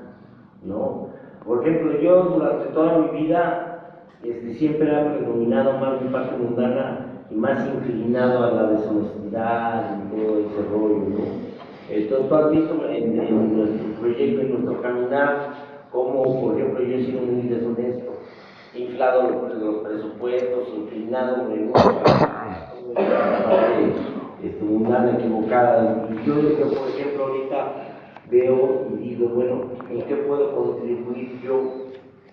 ¿no? Por ejemplo, yo durante toda mi vida siempre ha predominado más mi parte mundana y más inclinado a la deshonestidad y todo ese rollo, ¿no? Entonces, tú has visto en nuestro proyecto, en nuestro caminar, cómo, por ejemplo, yo he sido muy deshonesto, he inflado los presupuestos, inclinado en una parte mundana equivocada. Y yo, por ejemplo, ahorita veo y digo, bueno, ¿en qué puedo contribuir yo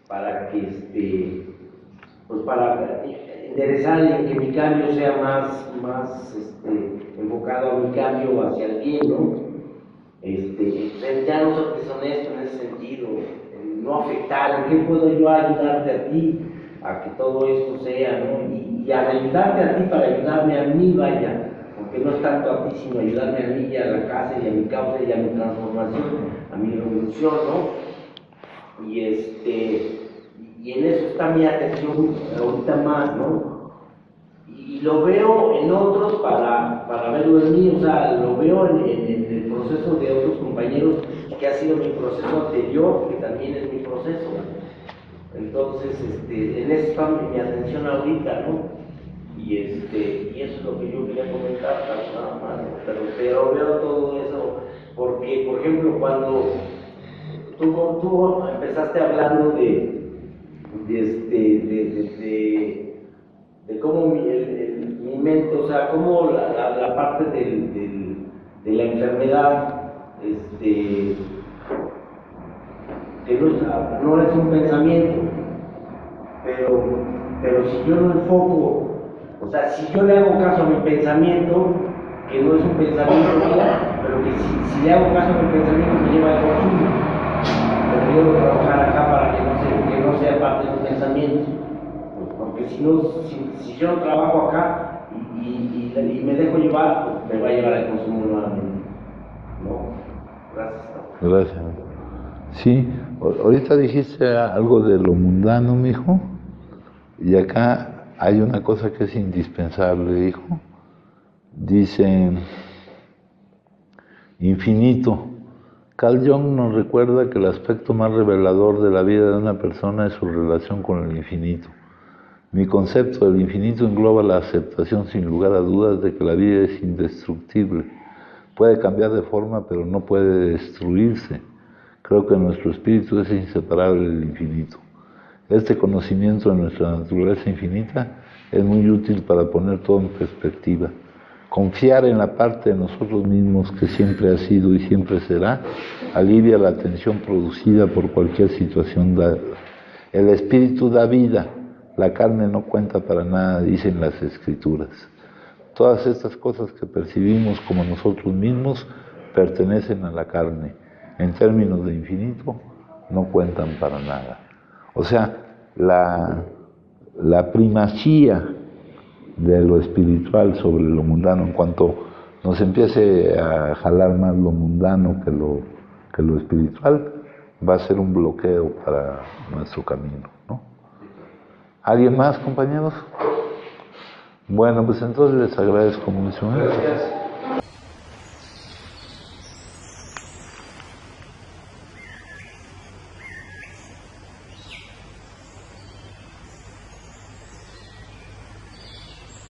para que pues para enderezar y en que mi cambio sea más enfocado a mi cambio hacia el bien, ¿no? Ya no ser deshonesto en ese sentido, no afectar, ¿en qué puedo yo ayudarte a ti a que todo esto sea, ¿no? Y al ayudarte a ti para ayudarme a mí, vaya, porque no es tanto a ti, sino ayudarme a mí y a la casa y a mi causa y a mi transformación, a mi revolución, ¿no? Y y en eso está mi atención ahorita más, ¿no? Y lo veo en otros para verlo en mí, o sea, lo veo en el proceso de otros compañeros, que ha sido mi proceso anterior, que también es mi proceso. Entonces, en eso está mi atención ahorita, ¿no? Y eso es lo que yo quería comentar, nada más, ¿no? Pero veo todo eso, porque, por ejemplo, cuando tú empezaste hablando de cómo mi mente, o sea, cómo la parte de la enfermedad, que no es un pensamiento, pero si yo lo enfoco, o sea, si yo le hago caso a mi pensamiento, que no es un pensamiento mío, pero que si le hago caso a mi pensamiento me lleva al consumo, pero yo debo trabajar acá para que no sea parte de un pensamiento, porque si no, si yo no trabajo acá y me dejo llevar, pues me va a llevar al consumo nuevamente. ¿No? Gracias. Gracias. Sí, ahorita dijiste algo de lo mundano, mijo, y acá hay una cosa que es indispensable, hijo. Dicen infinito. Carl Jung nos recuerda que el aspecto más revelador de la vida de una persona es su relación con el infinito. Mi concepto del infinito engloba la aceptación sin lugar a dudas de que la vida es indestructible. Puede cambiar de forma, pero no puede destruirse. Creo que nuestro espíritu es inseparable del infinito. Este conocimiento de nuestra naturaleza infinita es muy útil para poner todo en perspectiva. Confiar en la parte de nosotros mismos que siempre ha sido y siempre será, alivia la tensión producida por cualquier situación dada. El espíritu da vida, la carne no cuenta para nada, dicen las escrituras. Todas estas cosas que percibimos como nosotros mismos pertenecen a la carne. En términos de infinito, no cuentan para nada. O sea, la primacía de lo espiritual sobre lo mundano, en cuanto nos empiece a jalar más lo mundano que lo espiritual, va a ser un bloqueo para nuestro camino, ¿no? ¿Alguien más, compañeros? Bueno, pues entonces les agradezco mucho. Gracias.